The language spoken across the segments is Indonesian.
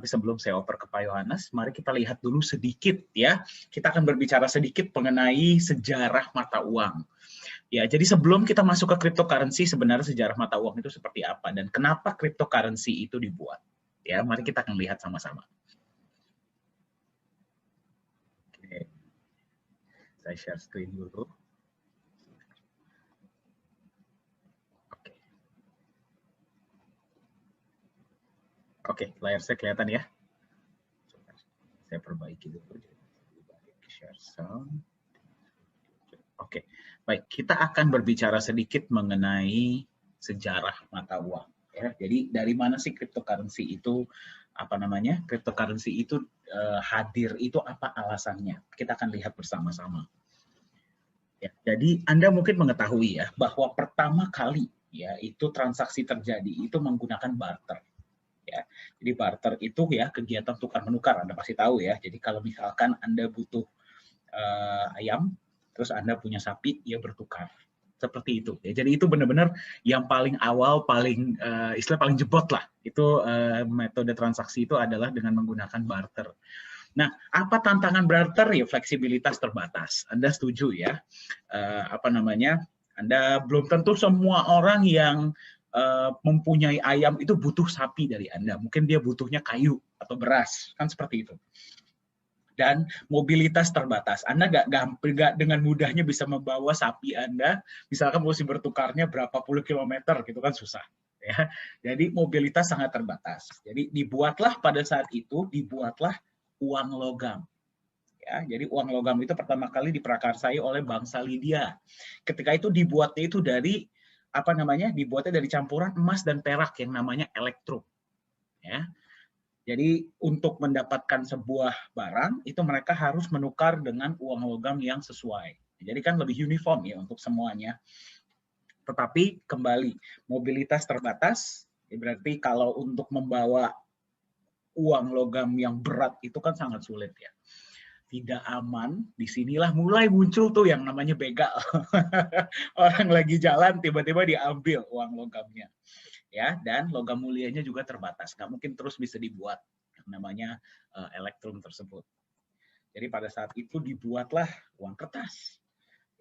Tapi sebelum saya oper ke Pak Yohanes, mari kita lihat dulu sedikit ya. Kita akan berbicara sedikit mengenai sejarah mata uang. Ya, jadi sebelum kita masuk ke cryptocurrency, sebenarnya sejarah mata uang itu seperti apa dan kenapa cryptocurrency itu dibuat. Ya, mari kita akan lihat sama-sama. Oke. Saya share screen dulu. Oke, layar saya kelihatan ya. Saya perbaiki dulu. Share sound. Oke, baik. Kita akan berbicara sedikit mengenai sejarah mata uang. Ya, jadi dari mana sih cryptocurrency itu cryptocurrency itu hadir itu apa alasannya? Kita akan lihat bersama-sama. Ya, jadi Anda mungkin mengetahui ya bahwa pertama kali ya itu transaksi terjadi itu menggunakan barter. Ya, jadi barter itu ya kegiatan tukar menukar, Anda pasti tahu ya. Jadi kalau misalkan Anda butuh ayam, terus Anda punya sapi, ya bertukar. Seperti itu. Ya, jadi itu benar-benar yang paling awal, istilah paling jebot lah. Itu metode transaksi itu adalah dengan menggunakan barter. Nah, apa tantangan barter? Ya fleksibilitas terbatas. Anda setuju ya? Anda belum tentu semua orang yang mempunyai ayam itu butuh sapi dari Anda. Mungkin dia butuhnya kayu atau beras, kan seperti itu. Dan mobilitas terbatas. Anda nggak dengan mudahnya bisa membawa sapi Anda, misalkan mesti bertukarnya berapa puluh kilometer, gitu kan susah. Ya. Jadi mobilitas sangat terbatas. Jadi dibuatlah pada saat itu, uang logam. Ya, jadi uang logam itu pertama kali diprakarsai oleh bangsa Lydia. Ketika itu dibuatnya itu dari dibuatnya dari campuran emas dan perak yang namanya elektrum. Ya. Jadi untuk mendapatkan sebuah barang itu mereka harus menukar dengan uang logam yang sesuai. Jadi kan lebih uniform ya untuk semuanya. Tetapi kembali mobilitas terbatas, ya berarti kalau untuk membawa uang logam yang berat itu kan sangat sulit ya. Tidak aman, disinilah mulai muncul tuh yang namanya begal. Orang lagi jalan tiba-tiba diambil uang logamnya. Ya, dan logam mulianya juga terbatas, nggak mungkin terus bisa dibuat yang namanya elektrum tersebut. Jadi pada saat itu dibuatlah uang kertas.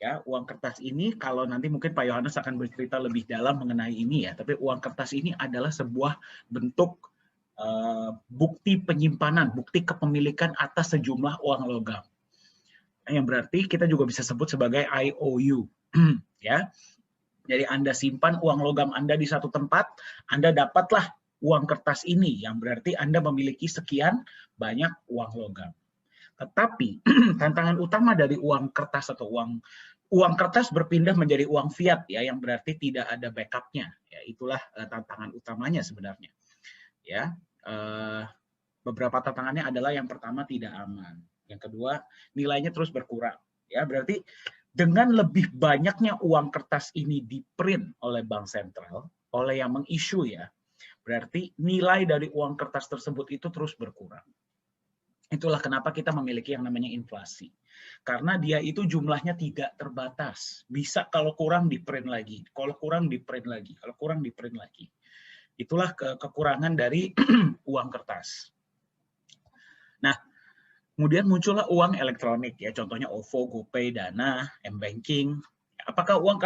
Ya, uang kertas ini kalau nanti mungkin Pak Yohanes akan bercerita lebih dalam mengenai ini ya, tapi uang kertas ini adalah sebuah bentuk bukti penyimpanan, bukti kepemilikan atas sejumlah uang logam. Yang berarti kita juga bisa sebut sebagai IOU. Ya. Jadi Anda simpan uang logam Anda di satu tempat, Anda dapatlah uang kertas ini, yang berarti Anda memiliki sekian banyak uang logam. Tetapi tantangan utama dari uang kertas atau uang kertas berpindah menjadi uang fiat ya, yang berarti tidak ada backupnya. Ya, itulah tantangan utamanya sebenarnya. Ya, beberapa tantangannya adalah yang pertama tidak aman, yang kedua nilainya terus berkurang. Ya, berarti dengan lebih banyaknya uang kertas ini di-print oleh bank sentral, oleh yang meng-issue ya, berarti nilai dari uang kertas tersebut itu terus berkurang. Itulah kenapa kita memiliki yang namanya inflasi. Karena dia itu jumlahnya tidak terbatas. Bisa kalau kurang di-print lagi, kalau kurang di-print lagi, kalau kurang di-print lagi. Itulah kekurangan dari uang kertas. Nah, kemudian muncullah uang elektronik ya, contohnya OVO, GoPay, Dana, M-Banking. Apakah uang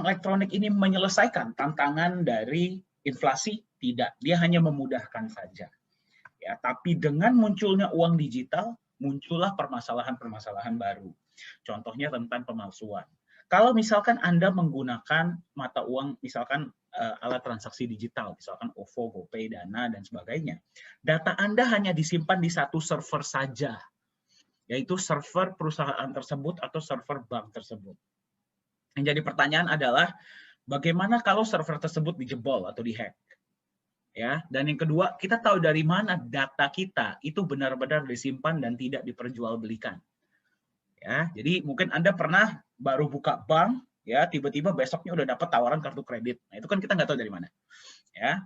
elektronik ini menyelesaikan tantangan dari inflasi? Tidak, dia hanya memudahkan saja. Ya, tapi dengan munculnya uang digital, muncullah permasalahan-permasalahan baru. Contohnya tentang pemalsuan. Kalau misalkan Anda menggunakan mata uang, misalkan alat transaksi digital, misalkan OVO, GoPay, Dana, dan sebagainya, data Anda hanya disimpan di satu server saja, yaitu server perusahaan tersebut atau server bank tersebut. Yang jadi pertanyaan adalah, bagaimana kalau server tersebut dijebol atau dihack? Ya, dan yang kedua, kita tahu dari mana data kita itu benar-benar disimpan dan tidak diperjualbelikan. Ya, jadi mungkin Anda pernah baru buka bank, ya tiba-tiba besoknya udah dapat tawaran kartu kredit. Nah, itu kan kita nggak tahu dari mana. Ya,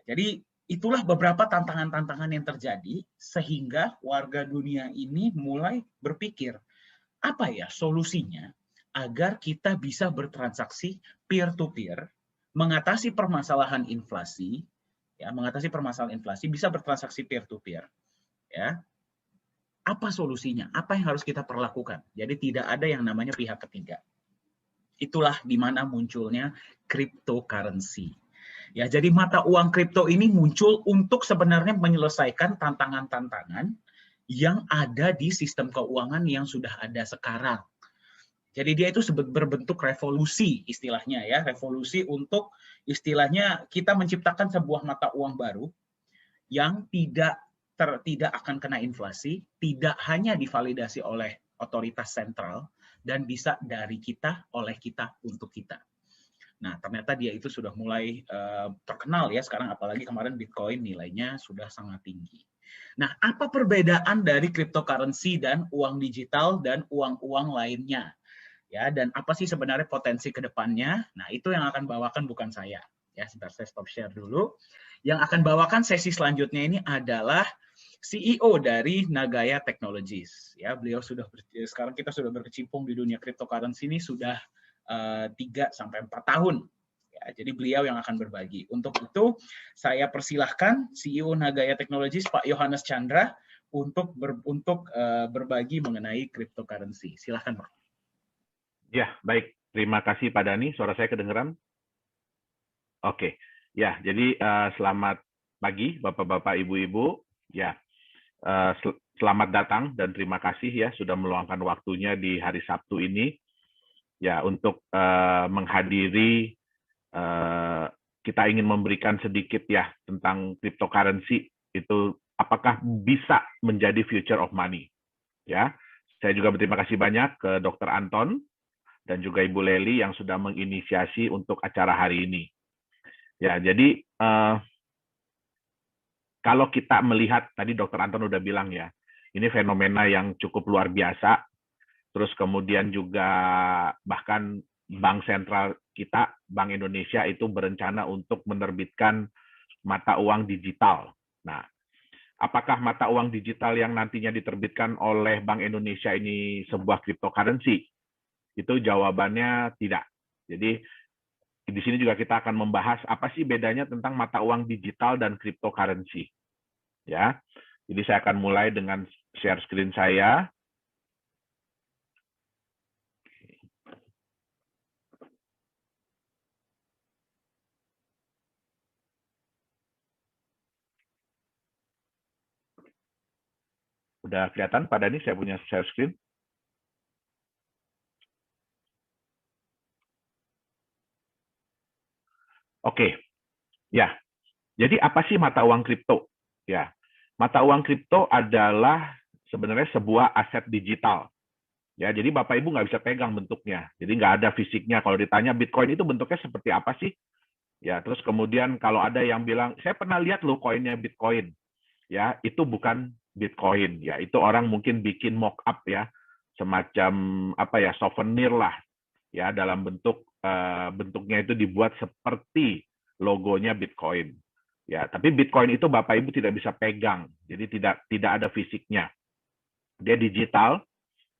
jadi itulah beberapa tantangan-tantangan yang terjadi sehingga warga dunia ini mulai berpikir, apa ya solusinya agar kita bisa bertransaksi peer-to-peer, mengatasi permasalahan inflasi, ya, mengatasi permasalahan inflasi bisa bertransaksi peer to peer, ya. Apa solusinya? Apa yang harus kita perlakukan? Jadi tidak ada yang namanya pihak ketiga. Itulah di mana munculnya cryptocurrency. Ya, jadi mata uang kripto ini muncul untuk sebenarnya menyelesaikan tantangan-tantangan yang ada di sistem keuangan yang sudah ada sekarang. Jadi dia itu berbentuk revolusi istilahnya ya, revolusi untuk istilahnya kita menciptakan sebuah mata uang baru yang tidak akan kena inflasi, tidak hanya divalidasi oleh otoritas sentral dan bisa dari kita, oleh kita, untuk kita. Nah, ternyata dia itu sudah mulai terkenal ya sekarang, apalagi kemarin Bitcoin nilainya sudah sangat tinggi. Nah, apa perbedaan dari cryptocurrency dan uang digital dan uang-uang lainnya? Ya, dan apa sih sebenarnya potensi ke depannya? Nah, itu yang akan bawakan bukan saya. Ya, sebentar saya stop share dulu. Yang akan bawakan sesi selanjutnya ini adalah CEO dari Nagaya Technologies. Ya, beliau sudah sekarang kita sudah berkecimpung di dunia cryptocurrency ini sudah 3 sampai 4 tahun. Ya, jadi beliau yang akan berbagi. Untuk itu saya persilahkan CEO Nagaya Technologies Pak Yohanes Chandra untuk berbagi mengenai cryptocurrency. Silahkan Pak. Ya, baik. Terima kasih Pak Dhani. Suara saya kedengeran? Oke. Ya, jadi selamat pagi Bapak-Bapak, Ibu-Ibu. Ya, selamat datang dan terima kasih ya sudah meluangkan waktunya di hari Sabtu ini ya untuk menghadiri. Kita ingin memberikan sedikit ya tentang cryptocurrency itu apakah bisa menjadi future of money. Ya, saya juga berterima kasih banyak ke Dr. Anton dan juga Ibu Leli yang sudah menginisiasi untuk acara hari ini. Ya, jadi kalau kita melihat, tadi Dr. Anton udah bilang ya, ini fenomena yang cukup luar biasa, terus kemudian juga bahkan Bank Sentral kita, Bank Indonesia itu berencana untuk menerbitkan mata uang digital. Nah, apakah mata uang digital yang nantinya diterbitkan oleh Bank Indonesia ini sebuah cryptocurrency? Itu jawabannya tidak. Jadi di sini juga kita akan membahas apa sih bedanya tentang mata uang digital dan cryptocurrency. Ya. Jadi saya akan mulai dengan share screen saya. Udah kelihatan Pak Dhani saya punya share screen? Oke. Ya. Jadi apa sih mata uang kripto? Ya. Mata uang kripto adalah sebenarnya sebuah aset digital. Ya, jadi Bapak Ibu nggak bisa pegang bentuknya. Jadi nggak ada fisiknya. Kalau ditanya Bitcoin itu bentuknya seperti apa sih? Ya, terus kemudian kalau ada yang bilang, saya pernah lihat loh koinnya Bitcoin. Ya, itu bukan Bitcoin. Ya, itu orang mungkin bikin mock up ya, semacam apa ya, souvenir lah. Ya, dalam bentuknya itu dibuat seperti logonya Bitcoin. Ya, tapi Bitcoin itu Bapak Ibu tidak bisa pegang. Jadi tidak ada fisiknya. Dia digital,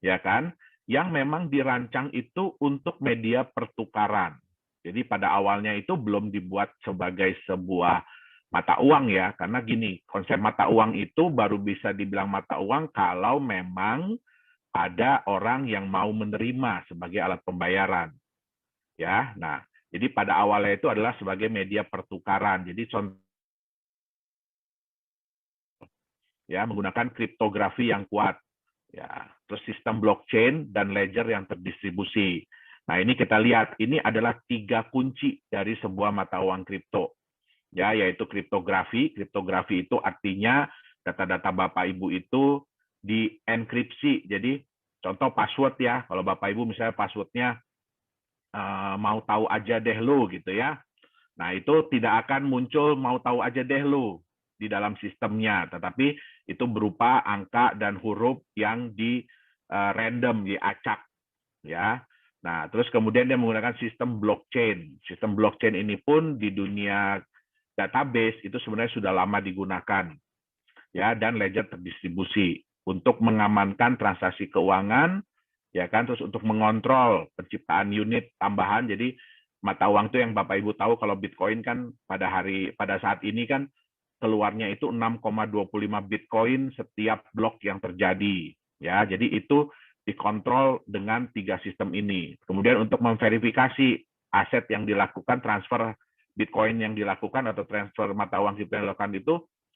ya kan? Yang memang dirancang itu untuk media pertukaran. Jadi pada awalnya itu belum dibuat sebagai sebuah mata uang ya, karena gini, konsep mata uang itu baru bisa dibilang mata uang kalau memang ada orang yang mau menerima sebagai alat pembayaran. Ya, nah, jadi pada awalnya itu adalah sebagai media pertukaran. Jadi contoh ya menggunakan kriptografi yang kuat. Ya, terus sistem blockchain dan ledger yang terdistribusi. Nah, ini kita lihat, ini adalah 3 kunci dari sebuah mata uang kripto. Ya, yaitu kriptografi. Kriptografi itu artinya data-data Bapak Ibu itu dienkripsi. Jadi, contoh password ya. Kalau Bapak Ibu misalnya passwordnya mau tahu aja deh lo gitu ya. Nah, itu tidak akan muncul mau tahu aja deh lo di dalam sistemnya, tetapi itu berupa angka dan huruf yang di random, diacak ya. Nah, terus kemudian dia menggunakan sistem blockchain. Sistem blockchain ini pun di dunia database itu sebenarnya sudah lama digunakan ya, dan ledger terdistribusi untuk mengamankan transaksi keuangan ya kan, terus untuk mengontrol penciptaan unit tambahan. Jadi mata uang itu yang Bapak Ibu tahu kalau Bitcoin kan pada saat ini kan keluarnya itu 6,25 Bitcoin setiap blok yang terjadi. Ya, jadi itu dikontrol dengan 3 sistem ini. Kemudian untuk memverifikasi aset yang dilakukan, transfer Bitcoin yang dilakukan atau transfer mata uang kripto yang dilakukan itu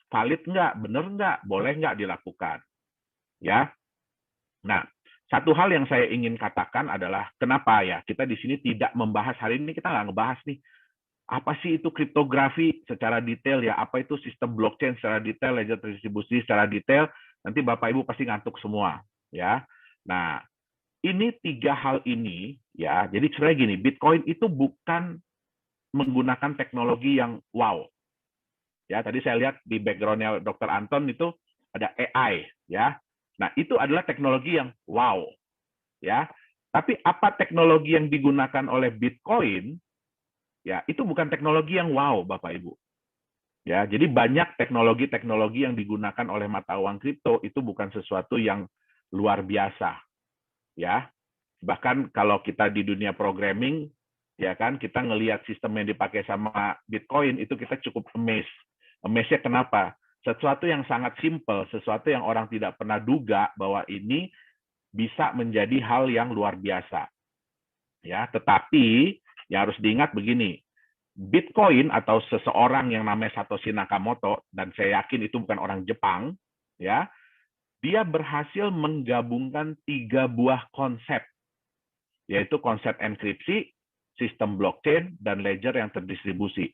valid nggak, benar nggak, boleh nggak dilakukan. Ya, nah satu hal yang saya ingin katakan adalah kenapa ya kita di sini tidak membahas hari ini, kita nggak ngebahas nih apa sih itu kriptografi secara detail ya, apa itu sistem blockchain secara detail, ledger distribusi secara detail, nanti Bapak Ibu pasti ngantuk semua ya. Nah, ini 3 hal ini ya. Jadi sebenarnya gini, Bitcoin itu bukan menggunakan teknologi yang wow. Ya, tadi saya lihat di background-nya Dr. Anton itu ada AI ya. Nah, itu adalah teknologi yang wow ya. Tapi apa teknologi yang digunakan oleh Bitcoin? Ya, itu bukan teknologi yang wow, Bapak Ibu. Ya, jadi banyak teknologi-teknologi yang digunakan oleh mata uang kripto itu bukan sesuatu yang luar biasa. Ya. Bahkan kalau kita di dunia programming, ya kan, kita ngelihat sistem yang dipakai sama Bitcoin itu kita cukup amazed. Amazed-nya kenapa? Sesuatu yang sangat simple, sesuatu yang orang tidak pernah duga bahwa ini bisa menjadi hal yang luar biasa. Ya, tetapi yang harus diingat begini, Bitcoin atau seseorang yang namanya Satoshi Nakamoto, dan saya yakin itu bukan orang Jepang, ya, dia berhasil menggabungkan 3 buah konsep, yaitu konsep enkripsi, sistem blockchain, dan ledger yang terdistribusi.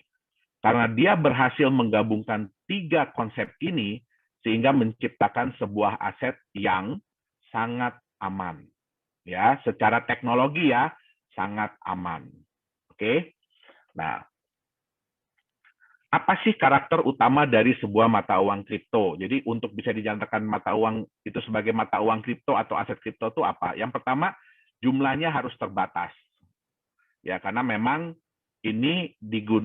Karena dia berhasil menggabungkan 3 konsep ini, sehingga menciptakan sebuah aset yang sangat aman. Ya, secara teknologi ya, sangat aman. Oke. Nah, apa sih karakter utama dari sebuah mata uang kripto? Jadi untuk bisa dinyatakan mata uang itu sebagai mata uang kripto atau aset kripto itu apa? Yang pertama, jumlahnya harus terbatas. Ya, karena memang ini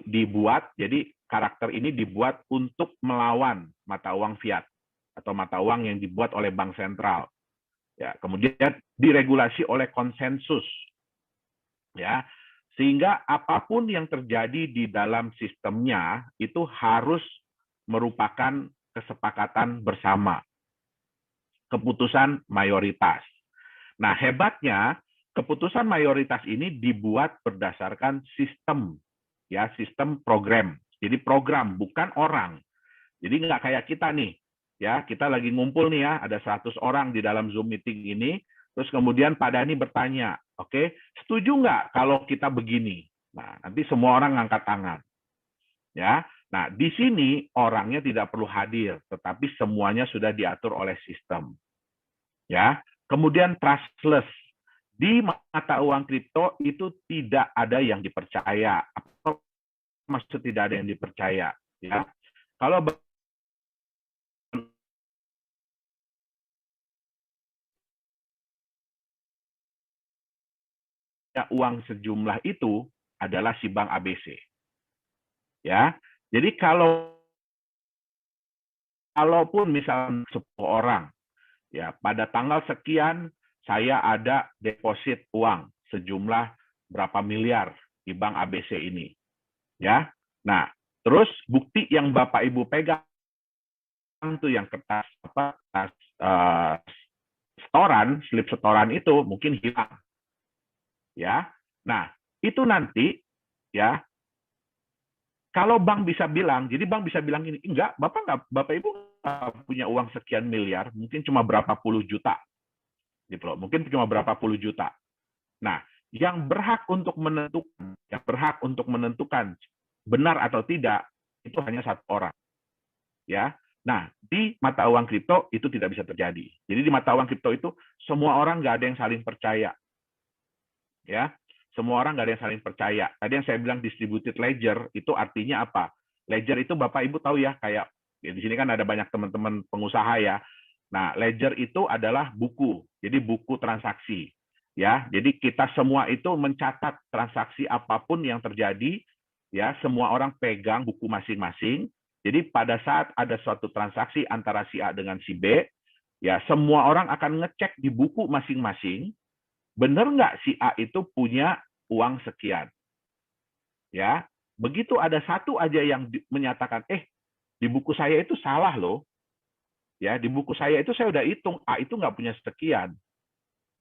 dibuat, jadi karakter ini dibuat untuk melawan mata uang fiat atau mata uang yang dibuat oleh bank sentral. Ya, kemudian diregulasi oleh konsensus. Ya, sehingga apapun yang terjadi di dalam sistemnya itu harus merupakan kesepakatan bersama, keputusan mayoritas. Nah, hebatnya keputusan mayoritas ini dibuat berdasarkan sistem, ya, sistem program. Jadi program, bukan orang. Jadi nggak kayak kita nih, ya, kita lagi ngumpul nih ya, ada 100 orang di dalam Zoom meeting ini, terus kemudian Pak Dhani bertanya, oke, setuju nggak kalau kita begini? Nah, nanti semua orang ngangkat tangan. Ya, nah di sini orangnya tidak perlu hadir, tetapi semuanya sudah diatur oleh sistem. Ya, kemudian trustless. Di mata uang kripto itu tidak ada yang dipercaya. Apa maksud tidak ada yang dipercaya? Ya, kalau uang sejumlah itu adalah si bank ABC. Ya, jadi kalaupun misalnya 10 orang, ya pada tanggal sekian saya ada deposit uang sejumlah berapa miliar di bank ABC ini, ya. Nah, terus bukti yang Bapak Ibu pegang tuh yang kertas setoran, slip setoran itu mungkin hilang, ya. Nah, itu nanti ya kalau bank bisa bilang, jadi bank bisa bilang ini, enggak, Bapak Ibu punya uang sekian miliar, mungkin cuma berapa puluh juta, gitu loh, mungkin cuma berapa puluh juta. Nah, yang berhak untuk menentukan benar atau tidak itu hanya 1 orang, ya. Nah, di mata uang kripto itu tidak bisa terjadi. Jadi di mata uang kripto itu semua orang nggak ada yang saling percaya, ya. Semua orang nggak ada yang saling percaya. Tadi yang saya bilang distributed ledger itu artinya apa? Ledger itu Bapak Ibu tahu ya, kayak ya di sini kan ada banyak teman-teman pengusaha ya. Nah, ledger itu adalah buku. Jadi buku transaksi. Ya, jadi kita semua itu mencatat transaksi apapun yang terjadi, ya, semua orang pegang buku masing-masing. Jadi pada saat ada suatu transaksi antara si A dengan si B, ya semua orang akan ngecek di buku masing-masing, benar nggak si A itu punya uang sekian. ya. Begitu ada satu aja yang menyatakan, di buku saya itu salah loh, ya di buku saya itu saya udah hitung A itu nggak punya sekian.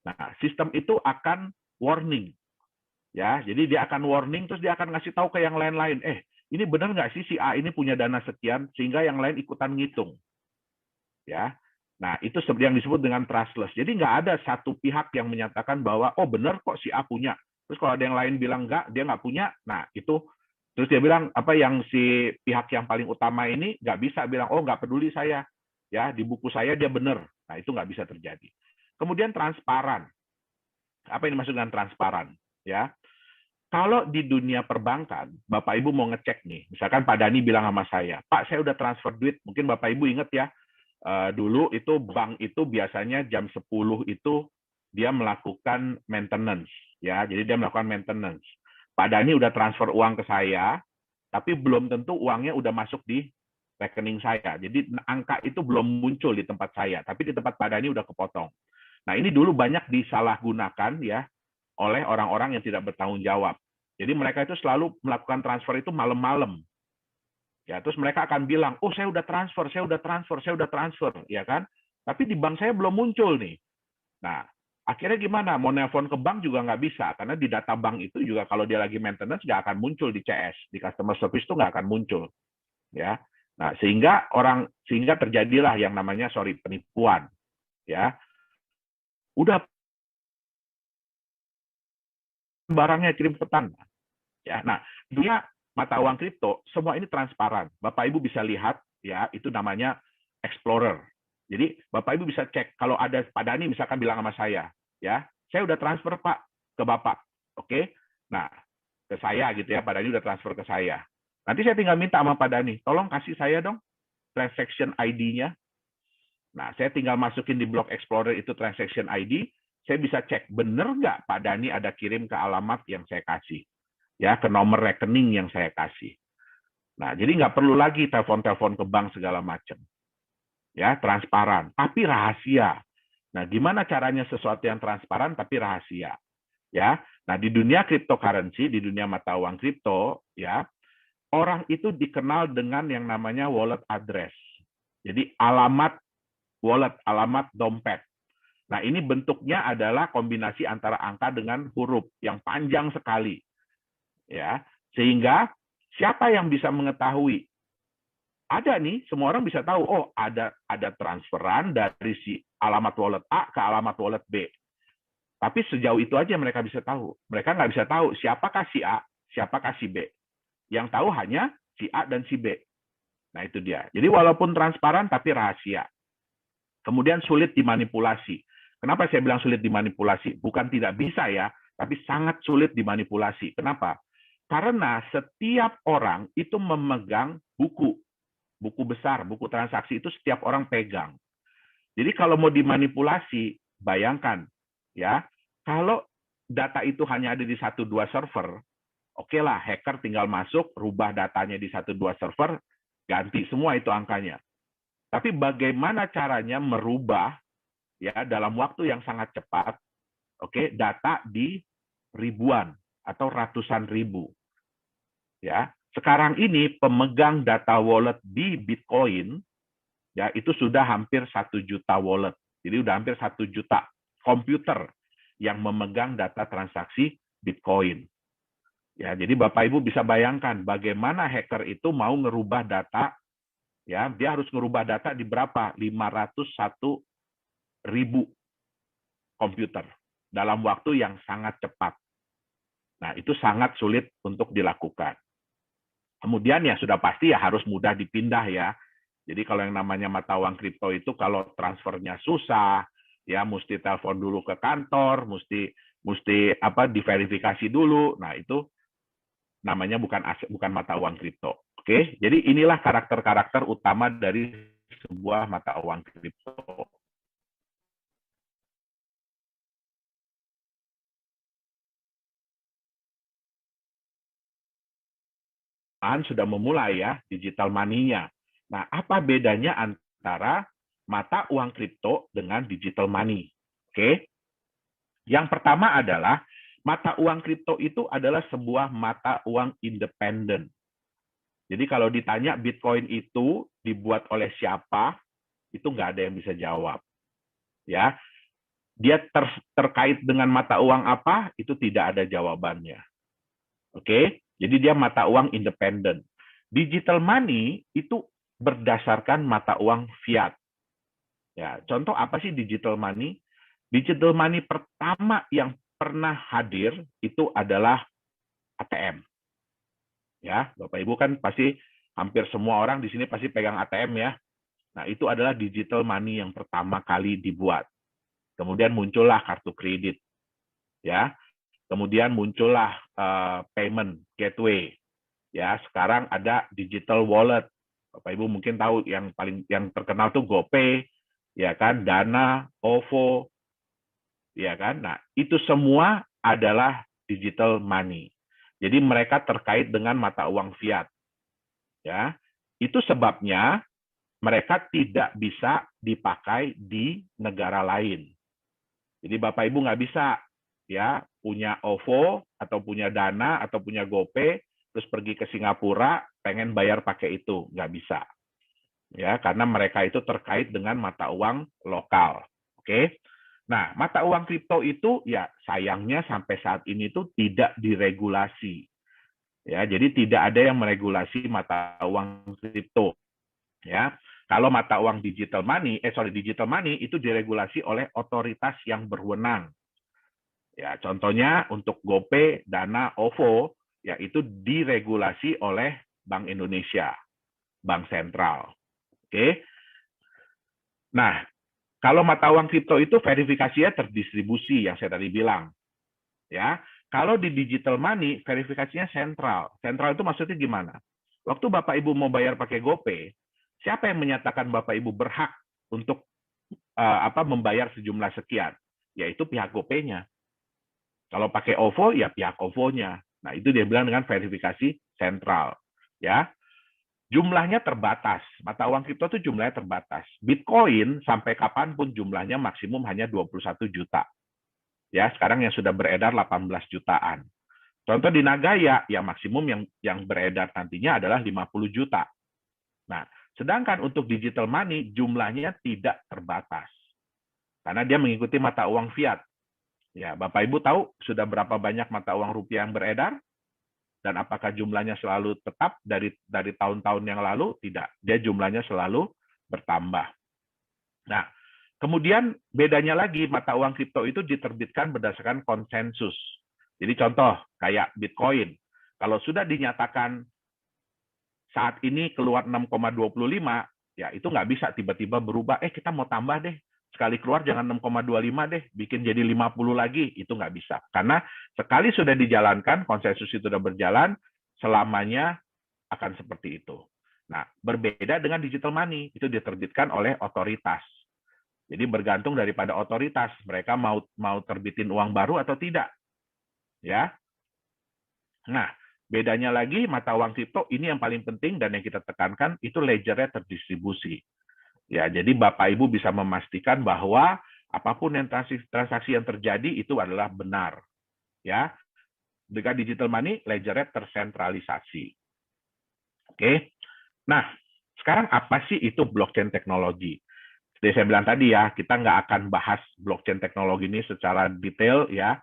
Nah, sistem itu akan warning, ya. Jadi dia akan warning, terus dia akan ngasih tahu ke yang lain-lain, ini benar nggak sih si A ini punya dana sekian, sehingga yang lain ikutan ngitung, ya. Nah, itu seperti yang disebut dengan trustless. Jadi nggak ada satu pihak yang menyatakan bahwa, oh benar kok si A punya. Terus kalau ada yang lain bilang nggak, dia nggak punya, nah itu, terus dia bilang, apa yang si pihak yang paling utama ini nggak bisa bilang, oh nggak peduli saya, ya di buku saya dia benar. Nah, itu nggak bisa terjadi. Kemudian transparan. Apa yang dimaksud dengan transparan? Ya, kalau di dunia perbankan, Bapak Ibu mau ngecek nih, misalkan Pak Dani bilang sama saya, Pak saya udah transfer duit, mungkin Bapak Ibu ingat ya, dulu itu bank itu biasanya jam 10 itu dia melakukan maintenance, ya, jadi dia melakukan maintenance. Pak Dani udah transfer uang ke saya, tapi belum tentu uangnya udah masuk di rekening saya. Jadi angka itu belum muncul di tempat saya, tapi di tempat Pak Dani udah kepotong. Nah, ini dulu banyak disalahgunakan ya oleh orang-orang yang tidak bertanggung jawab. Jadi mereka itu selalu melakukan transfer itu malam-malam. Ya, terus mereka akan bilang, oh saya udah transfer, saya udah transfer, saya udah transfer, ya kan? Tapi di bank saya belum muncul nih. Nah, akhirnya gimana? Mau nelpon ke bank juga nggak bisa, karena di data bank itu juga kalau dia lagi maintenance nggak akan muncul di CS, di customer service itu nggak akan muncul, ya. Nah, sehingga terjadilah yang namanya penipuan, ya. Udah barangnya kirim pesan, ya. Nah, dunia mata uang kripto semua ini transparan. Bapak Ibu bisa lihat, ya, itu namanya Explorer. Jadi Bapak Ibu bisa cek kalau ada Pak Dani misalkan bilang sama saya, ya, saya udah transfer Pak ke Bapak, oke? Nah, ke saya gitu ya, Pak Dani udah transfer ke saya. Nanti saya tinggal minta sama Pak Dani, tolong kasih saya dong transaction ID-nya. Nah, saya tinggal masukin di blog Explorer itu transaction ID, saya bisa cek bener nggak Pak Dani ada kirim ke alamat yang saya kasih, ya, ke nomor rekening yang saya kasih. Nah, jadi nggak perlu lagi telepon-telepon ke bank segala macam. Ya, transparan, tapi rahasia. Nah, gimana caranya sesuatu yang transparan tapi rahasia? Ya, nah di dunia cryptocurrency, di dunia mata uang kripto, ya, orang itu dikenal dengan yang namanya wallet address. Jadi alamat wallet, alamat dompet. Nah, ini bentuknya adalah kombinasi antara angka dengan huruf yang panjang sekali. Ya, sehingga siapa yang bisa mengetahui? Ada nih, semua orang bisa tahu, oh ada transferan dari si alamat wallet A ke alamat wallet B. Tapi sejauh itu aja mereka bisa tahu. Mereka nggak bisa tahu siapakah si A, siapakah si B. Yang tahu hanya si A dan si B. Nah, itu dia. Jadi walaupun transparan tapi rahasia. Kemudian sulit dimanipulasi. Kenapa saya bilang sulit dimanipulasi? Bukan tidak bisa ya, tapi sangat sulit dimanipulasi. Kenapa? Karena setiap orang itu memegang buku besar, buku transaksi itu setiap orang pegang. Jadi kalau mau dimanipulasi, bayangkan ya, kalau data itu hanya ada di 1-2 server, oke lah, hacker tinggal masuk, rubah datanya di 1-2 server, ganti semua itu angkanya. Tapi bagaimana caranya merubah ya dalam waktu yang sangat cepat, oke, data di ribuan atau ratusan ribu. Ya, sekarang ini pemegang data wallet di Bitcoin ya itu sudah hampir 1 juta wallet. Jadi udah hampir 1 juta komputer yang memegang data transaksi Bitcoin. Ya, jadi Bapak Ibu bisa bayangkan bagaimana hacker itu mau ngerubah data, ya, dia harus ngerubah data di berapa? 501.000 komputer dalam waktu yang sangat cepat. Nah, itu sangat sulit untuk dilakukan. Kemudian ya sudah pasti ya harus mudah dipindah ya. Jadi kalau yang namanya mata uang kripto itu kalau transfernya susah, ya mesti telepon dulu ke kantor, mesti diverifikasi dulu. Nah, itu namanya bukan mata uang kripto. Oke, jadi inilah karakter-karakter utama dari sebuah mata uang kripto. Sudah memulai ya digital money-nya. Nah, apa bedanya antara mata uang kripto dengan digital money? Oke. Yang pertama adalah mata uang kripto itu adalah sebuah mata uang independen. Jadi kalau ditanya Bitcoin itu dibuat oleh siapa, itu nggak ada yang bisa jawab. Ya, dia terkait dengan mata uang apa, itu tidak ada jawabannya. Oke, jadi dia mata uang independen. Digital money itu berdasarkan mata uang fiat. Ya, contoh apa sih digital money? Digital money pertama yang pernah hadir itu adalah ATM. Ya, Bapak Ibu kan pasti hampir semua orang di sini pasti pegang ATM ya. Nah, itu adalah digital money yang pertama kali dibuat. Kemudian muncullah kartu kredit. Ya. Kemudian muncullah payment gateway. Ya, sekarang ada digital wallet. Bapak Ibu mungkin tahu yang terkenal tuh GoPay, ya kan, Dana, OVO, ya kan. Nah, itu semua adalah digital money. Jadi mereka terkait dengan mata uang fiat. Ya. Itu sebabnya mereka tidak bisa dipakai di negara lain. Jadi Bapak Ibu nggak bisa ya punya OVO atau punya Dana atau punya GoPay terus pergi ke Singapura pengen bayar pakai itu, nggak bisa. Ya, karena mereka itu terkait dengan mata uang lokal. Oke. Nah, mata uang kripto itu ya sayangnya sampai saat ini tuh tidak diregulasi. Ya, jadi tidak ada yang meregulasi mata uang kripto. Ya, kalau mata uang digital money itu diregulasi oleh otoritas yang berwenang. Ya, contohnya untuk GoPay, Dana, OVO, ya itu diregulasi oleh Bank Indonesia, Bank Sentral. Oke. Nah, kalau mata uang kripto itu verifikasinya terdistribusi yang saya tadi bilang. Ya, kalau di digital money verifikasinya sentral. Sentral itu maksudnya gimana? Waktu Bapak Ibu mau bayar pakai GoPay, siapa yang menyatakan Bapak Ibu berhak untuk membayar sejumlah sekian? Yaitu pihak GoPay-nya. Kalau pakai OVO, ya pihak OVO-nya. Nah, itu dia bilang dengan verifikasi sentral. Ya, jumlahnya terbatas. Mata uang kripto itu jumlahnya terbatas. Bitcoin sampai kapanpun jumlahnya maksimum hanya 21 juta. Ya, sekarang yang sudah beredar 18 jutaan. Contoh di Nagaya, ya maksimum yang beredar nantinya adalah 50 juta. Nah, sedangkan untuk digital money jumlahnya tidak terbatas. Karena dia mengikuti mata uang fiat. Ya, Bapak Ibu tahu sudah berapa banyak mata uang rupiah yang beredar? Dan apakah jumlahnya selalu tetap dari tahun-tahun yang lalu? Tidak. Dia jumlahnya selalu bertambah. Nah, kemudian bedanya lagi mata uang kripto itu diterbitkan berdasarkan konsensus. Jadi contoh kayak Bitcoin. Kalau sudah dinyatakan saat ini keluar 6,25, ya itu nggak bisa tiba-tiba berubah, kita mau tambah deh. Sekali keluar jangan 6,25 deh, bikin jadi 50 lagi, itu nggak bisa. Karena sekali sudah dijalankan, konsensus itu sudah berjalan, selamanya akan seperti itu. Nah, berbeda dengan digital money, itu diterbitkan oleh otoritas. Jadi bergantung daripada otoritas, mereka mau terbitin uang baru atau tidak. Ya. Nah, bedanya lagi mata uang kripto ini yang paling penting dan yang kita tekankan itu ledgernya terdistribusi. Ya, jadi Bapak Ibu bisa memastikan bahwa apapun yang transaksi yang terjadi itu adalah benar. Ya. Dengan digital money, ledgernya tersentralisasi. Oke. Nah, sekarang apa sih itu blockchain teknologi? Seperti saya bilang tadi ya, kita nggak akan bahas blockchain teknologi ini secara detail ya.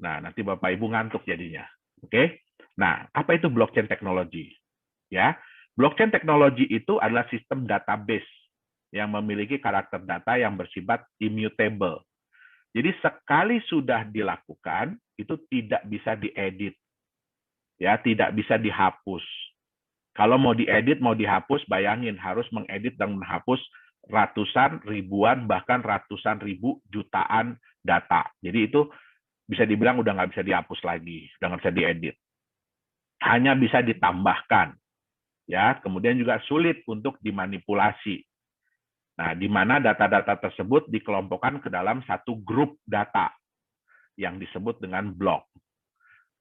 Nah, nanti Bapak Ibu ngantuk jadinya. Oke. Nah, apa itu blockchain teknologi? Ya, blockchain teknologi itu adalah sistem database yang memiliki karakter data yang bersifat immutable. Jadi sekali sudah dilakukan, itu tidak bisa diedit. Ya, tidak bisa dihapus. Kalau mau diedit, mau dihapus, bayangin harus mengedit dan menghapus ratusan, ribuan, bahkan ratusan ribu jutaan data. Jadi itu bisa dibilang udah nggak bisa dihapus lagi, udah nggak bisa diedit. Hanya bisa ditambahkan. Ya, kemudian juga sulit untuk dimanipulasi. Nah, di mana data-data tersebut dikelompokkan ke dalam satu grup data yang disebut dengan blok.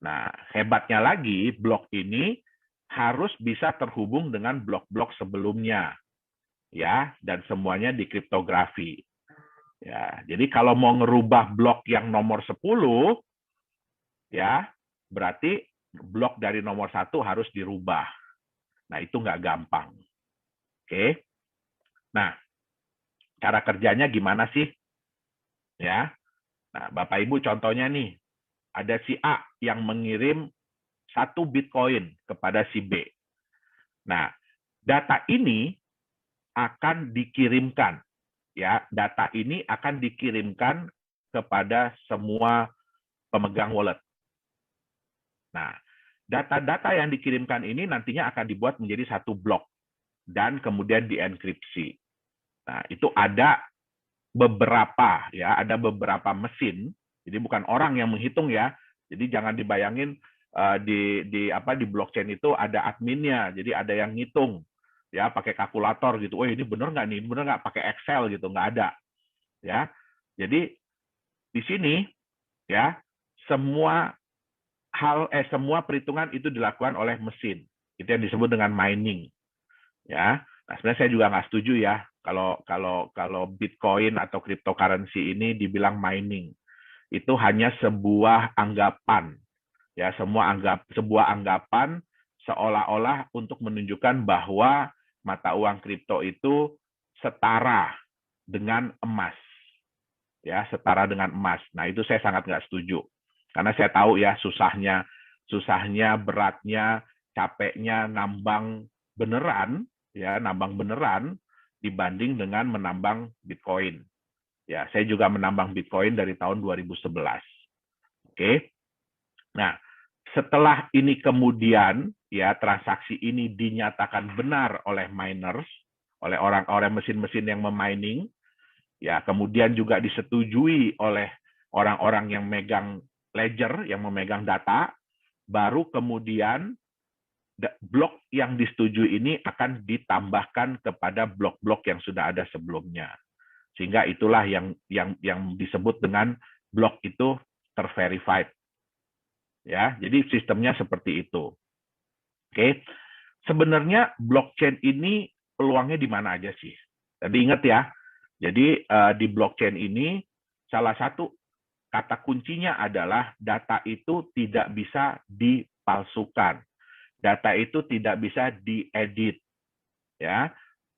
Nah, hebatnya lagi, blok ini harus bisa terhubung dengan blok-blok sebelumnya. Ya, dan semuanya dikriptografi. Ya, jadi kalau mau ngerubah blok yang nomor 10, ya, berarti blok dari nomor 1 harus dirubah. Nah, itu nggak gampang. Oke. Nah, cara kerjanya gimana sih? Ya. Nah, Bapak Ibu contohnya nih, ada si A yang mengirim 1 Bitcoin kepada si B. Nah, data ini akan dikirimkan, ya. Data ini akan dikirimkan kepada semua pemegang wallet. Nah, data-data yang dikirimkan ini nantinya akan dibuat menjadi 1 blok dan kemudian dienkripsi. Nah, itu ada beberapa, ya, ada beberapa mesin. Jadi bukan orang yang menghitung, ya. Jadi jangan dibayangin di blockchain itu ada adminnya. Jadi ada yang ngitung, ya, pakai kalkulator gitu. Oh, ini benar nggak nih? Ini benar nggak? Pakai Excel gitu, nggak ada, ya. Jadi di sini, ya, semua semua perhitungan itu dilakukan oleh mesin. Itu yang disebut dengan mining, ya. Nah, sebenarnya saya juga nggak setuju, ya, kalau Bitcoin atau cryptocurrency ini dibilang mining. Itu hanya sebuah anggapan, ya, sebuah anggapan seolah-olah untuk menunjukkan bahwa mata uang kripto itu setara dengan emas, ya, setara dengan emas. Nah, itu saya sangat nggak setuju, karena saya tahu, ya, susahnya, beratnya, capeknya nambang beneran, ya, nambang beneran dibanding dengan menambang Bitcoin. Ya, saya juga menambang Bitcoin dari tahun 2011. Oke. Nah, setelah ini kemudian, ya, transaksi ini dinyatakan benar oleh miners, oleh mesin-mesin yang memining, ya, kemudian juga disetujui oleh orang-orang yang megang ledger, yang memegang data, baru kemudian blok yang disetujui ini akan ditambahkan kepada blok-blok yang sudah ada sebelumnya. Sehingga itulah yang disebut dengan blok itu terverified. Ya, jadi sistemnya seperti itu. Oke. Sebenarnya blockchain ini peluangnya di mana aja sih? Tadi ingat, ya. Jadi di blockchain ini salah satu kata kuncinya adalah data itu tidak bisa dipalsukan. Data itu tidak bisa diedit, ya.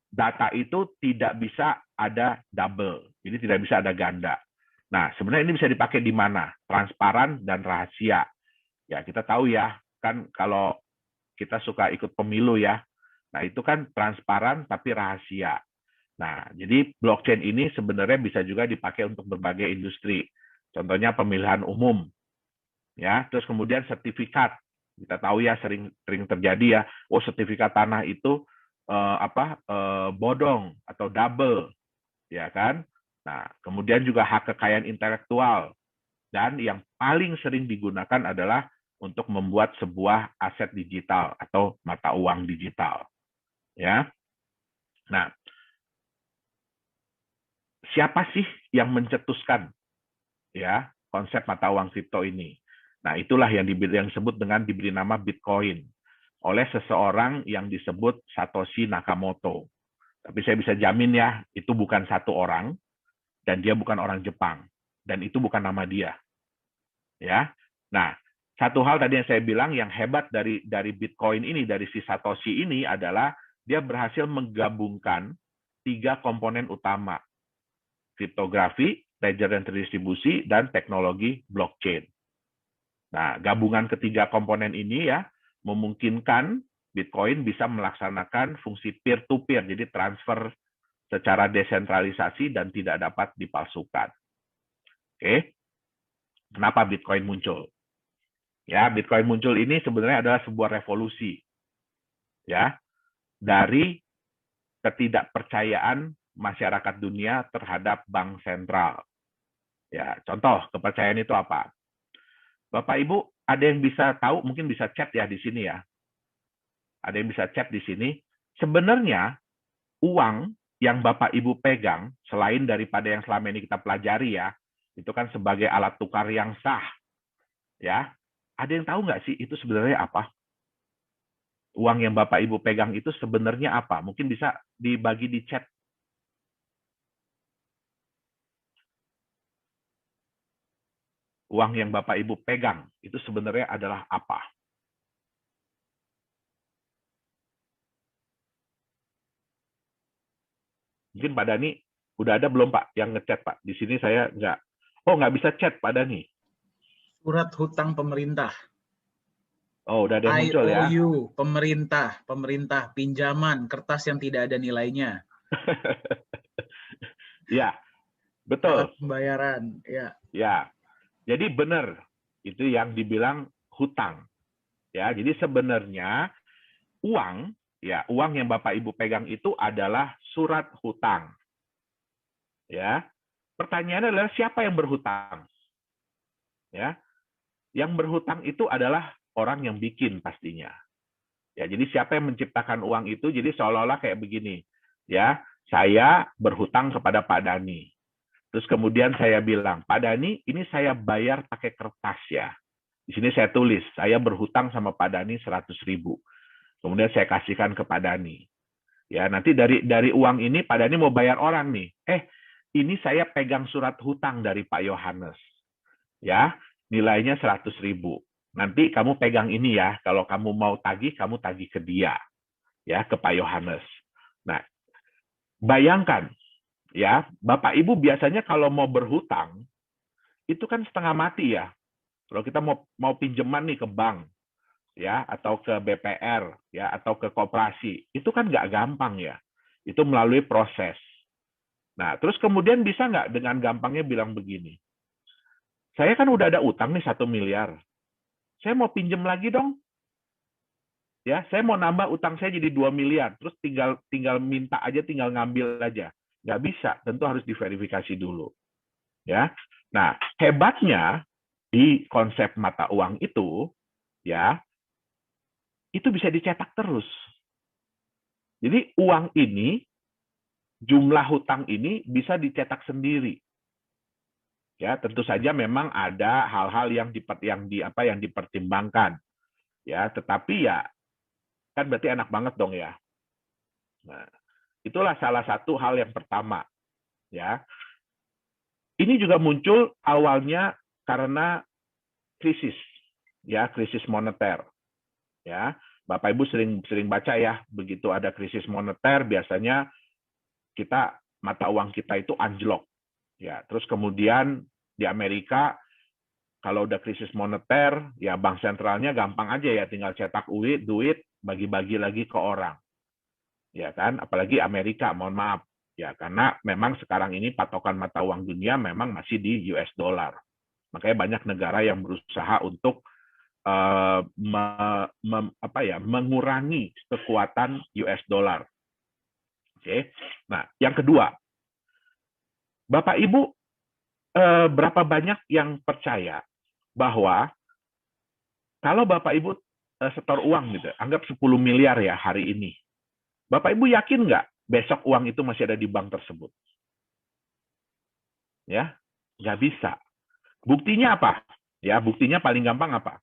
Data itu tidak bisa ada double, jadi tidak bisa ada ganda. Nah, sebenarnya ini bisa dipakai di mana? Transparan dan rahasia. Ya, kita tahu, ya, kan kalau kita suka ikut pemilu, ya. Nah, itu kan transparan tapi rahasia. Nah, jadi blockchain ini sebenarnya bisa juga dipakai untuk berbagai industri. Contohnya pemilihan umum, ya. Terus kemudian sertifikat. Kita tahu, ya, sering terjadi, ya. Oh, sertifikat tanah itu bodong atau double, ya kan? Nah, kemudian juga hak kekayaan intelektual, dan yang paling sering digunakan adalah untuk membuat sebuah aset digital atau mata uang digital, ya. Nah, siapa sih yang mencetuskan, ya, konsep mata uang kripto ini? Nah, itulah yang disebut dengan diberi nama Bitcoin oleh seseorang yang disebut Satoshi Nakamoto. Tapi saya bisa jamin, ya, itu bukan satu orang, dan dia bukan orang Jepang, dan itu bukan nama dia, ya. Nah, satu hal tadi yang saya bilang yang hebat dari Bitcoin ini, dari si Satoshi ini adalah dia berhasil menggabungkan 3 komponen utama: kriptografi, ledger dan terdistribusi, dan teknologi blockchain. Nah, gabungan ketiga komponen ini, ya, memungkinkan Bitcoin bisa melaksanakan fungsi peer-to-peer, jadi transfer secara desentralisasi dan tidak dapat dipalsukan. Oke. Kenapa Bitcoin muncul? Ya, Bitcoin muncul ini sebenarnya adalah sebuah revolusi, ya, dari ketidakpercayaan masyarakat dunia terhadap bank sentral. Ya, contoh kepercayaan itu apa? Bapak Ibu, ada yang bisa tahu, mungkin bisa chat, ya, di sini, ya. Ada yang bisa chat di sini. Sebenarnya uang yang Bapak Ibu pegang, selain daripada yang selama ini kita pelajari, ya, itu kan sebagai alat tukar yang sah, ya. Ada yang tahu nggak sih itu sebenarnya apa? Uang yang Bapak Ibu pegang itu sebenarnya apa? Mungkin bisa dibagi di chat. uang yang Bapak Ibu pegang itu sebenarnya adalah apa? Mungkin Pak Dani udah ada belum Pak yang ngechat Pak? Di sini saya nggak bisa chat Pak Dani. Surat hutang pemerintah. Oh, udah ada yang muncul ya. IOU, pemerintah, pinjaman, kertas yang tidak ada nilainya. Ya, betul. Alat pembayaran, ya. Ya, jadi benar itu yang dibilang hutang. Ya, jadi sebenarnya uang, ya uang yang Bapak Ibu pegang itu adalah surat hutang. Ya, pertanyaannya adalah siapa yang berhutang? Ya, yang berhutang itu adalah orang yang bikin pastinya. Ya, jadi siapa yang menciptakan uang itu? Jadi seolah-olah kayak begini, ya, saya berhutang kepada Pak Dani. Terus kemudian saya bilang, Pak Dani, ini saya bayar pakai kertas ya. Di sini saya tulis, saya berhutang sama Pak Dani 100.000. Kemudian saya kasihkan ke Pak Dani. Ya, nanti dari uang ini Pak Dani mau bayar orang nih. Ini saya pegang surat hutang dari Pak Yohanes. Ya, nilainya 100.000. Nanti kamu pegang ini ya, kalau kamu mau tagih, kamu tagih ke dia, ya, ke Pak Yohanes. Nah, bayangkan, ya, Bapak Ibu biasanya kalau mau berhutang, itu kan setengah mati ya. Kalau kita mau pinjaman nih ke bank, ya, atau ke BPR, ya, atau ke koperasi, itu kan nggak gampang ya. Itu melalui proses. Nah, terus kemudian bisa nggak dengan gampangnya bilang begini, saya kan udah ada utang nih 1 miliar. Saya mau pinjam lagi dong. Ya, saya mau nambah utang saya jadi 2 miliar. Terus tinggal minta aja, tinggal ngambil aja. Nggak bisa, tentu harus diverifikasi dulu. Ya. Nah, hebatnya di konsep mata uang itu, ya, itu bisa dicetak terus. Jadi uang ini, jumlah hutang ini bisa dicetak sendiri. Ya, tentu saja memang ada hal-hal yang dipertimbangkan. Ya, tetapi ya kan berarti enak banget dong ya. Nah, itulah salah satu hal yang pertama. Ya, ini juga muncul awalnya karena krisis, ya, krisis moneter. Ya, Bapak Ibu sering baca ya, begitu ada krisis moneter biasanya mata uang kita itu anjlok. Ya, terus kemudian di Amerika kalau udah krisis moneter, ya bank sentralnya gampang aja ya, tinggal cetak duit, bagi-bagi lagi ke orang. Ya kan, apalagi Amerika, mohon maaf. Ya, karena memang sekarang ini patokan mata uang dunia memang masih di US dollar. Makanya banyak negara yang berusaha untuk mengurangi kekuatan US dollar. Oke. Nah, yang kedua, Bapak Ibu, berapa banyak yang percaya bahwa kalau Bapak Ibu setor uang gitu, anggap 10 miliar ya hari ini, Bapak Ibu yakin nggak besok uang itu masih ada di bank tersebut? Ya, nggak bisa. Buktinya apa? Ya, buktinya paling gampang apa?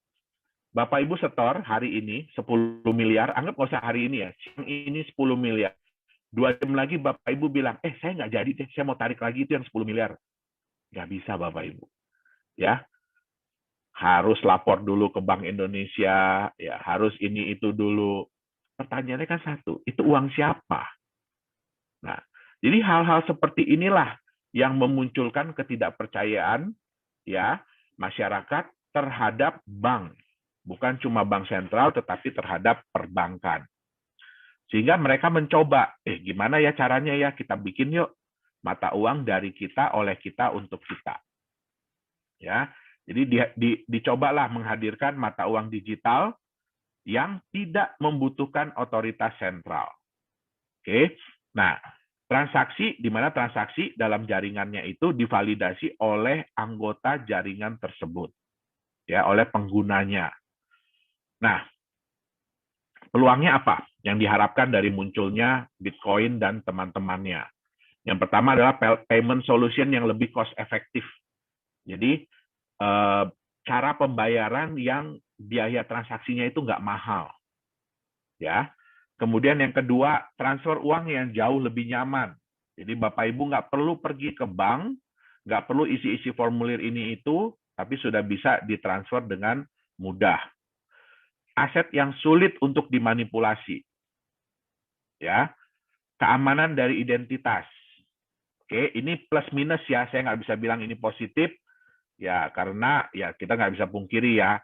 Bapak Ibu setor hari ini 10 miliar, anggap nggak usah hari ini ya, siang ini 10 miliar. 2 jam lagi Bapak Ibu bilang, saya nggak jadi deh, saya mau tarik lagi itu yang 10 miliar. Nggak bisa Bapak Ibu. Ya, harus lapor dulu ke Bank Indonesia, ya harus ini itu dulu. Pertanyaannya kan satu, itu uang siapa? Nah, jadi hal-hal seperti inilah yang memunculkan ketidakpercayaan ya masyarakat terhadap bank. Bukan cuma bank sentral, tetapi terhadap perbankan. Sehingga mereka mencoba, gimana ya caranya ya, kita bikin yuk mata uang dari kita, oleh kita, untuk kita. Ya, jadi dicobalah menghadirkan mata uang digital yang tidak membutuhkan otoritas sentral. Oke, nah transaksi di mana transaksi dalam jaringannya itu divalidasi oleh anggota jaringan tersebut, ya, oleh penggunanya. Nah, peluangnya apa yang diharapkan dari munculnya Bitcoin dan teman-temannya? Yang pertama adalah payment solution yang lebih cost efektif. Jadi cara pembayaran yang biaya transaksinya itu nggak mahal, ya. Kemudian yang kedua, transfer uang yang jauh lebih nyaman. Jadi Bapak Ibu nggak perlu pergi ke bank, nggak perlu isi-isi formulir ini itu, tapi sudah bisa ditransfer dengan mudah. Aset yang sulit untuk dimanipulasi, ya, keamanan dari identitas. Oke, ini plus minus ya, saya nggak bisa bilang ini positif, ya karena ya kita nggak bisa pungkiri ya,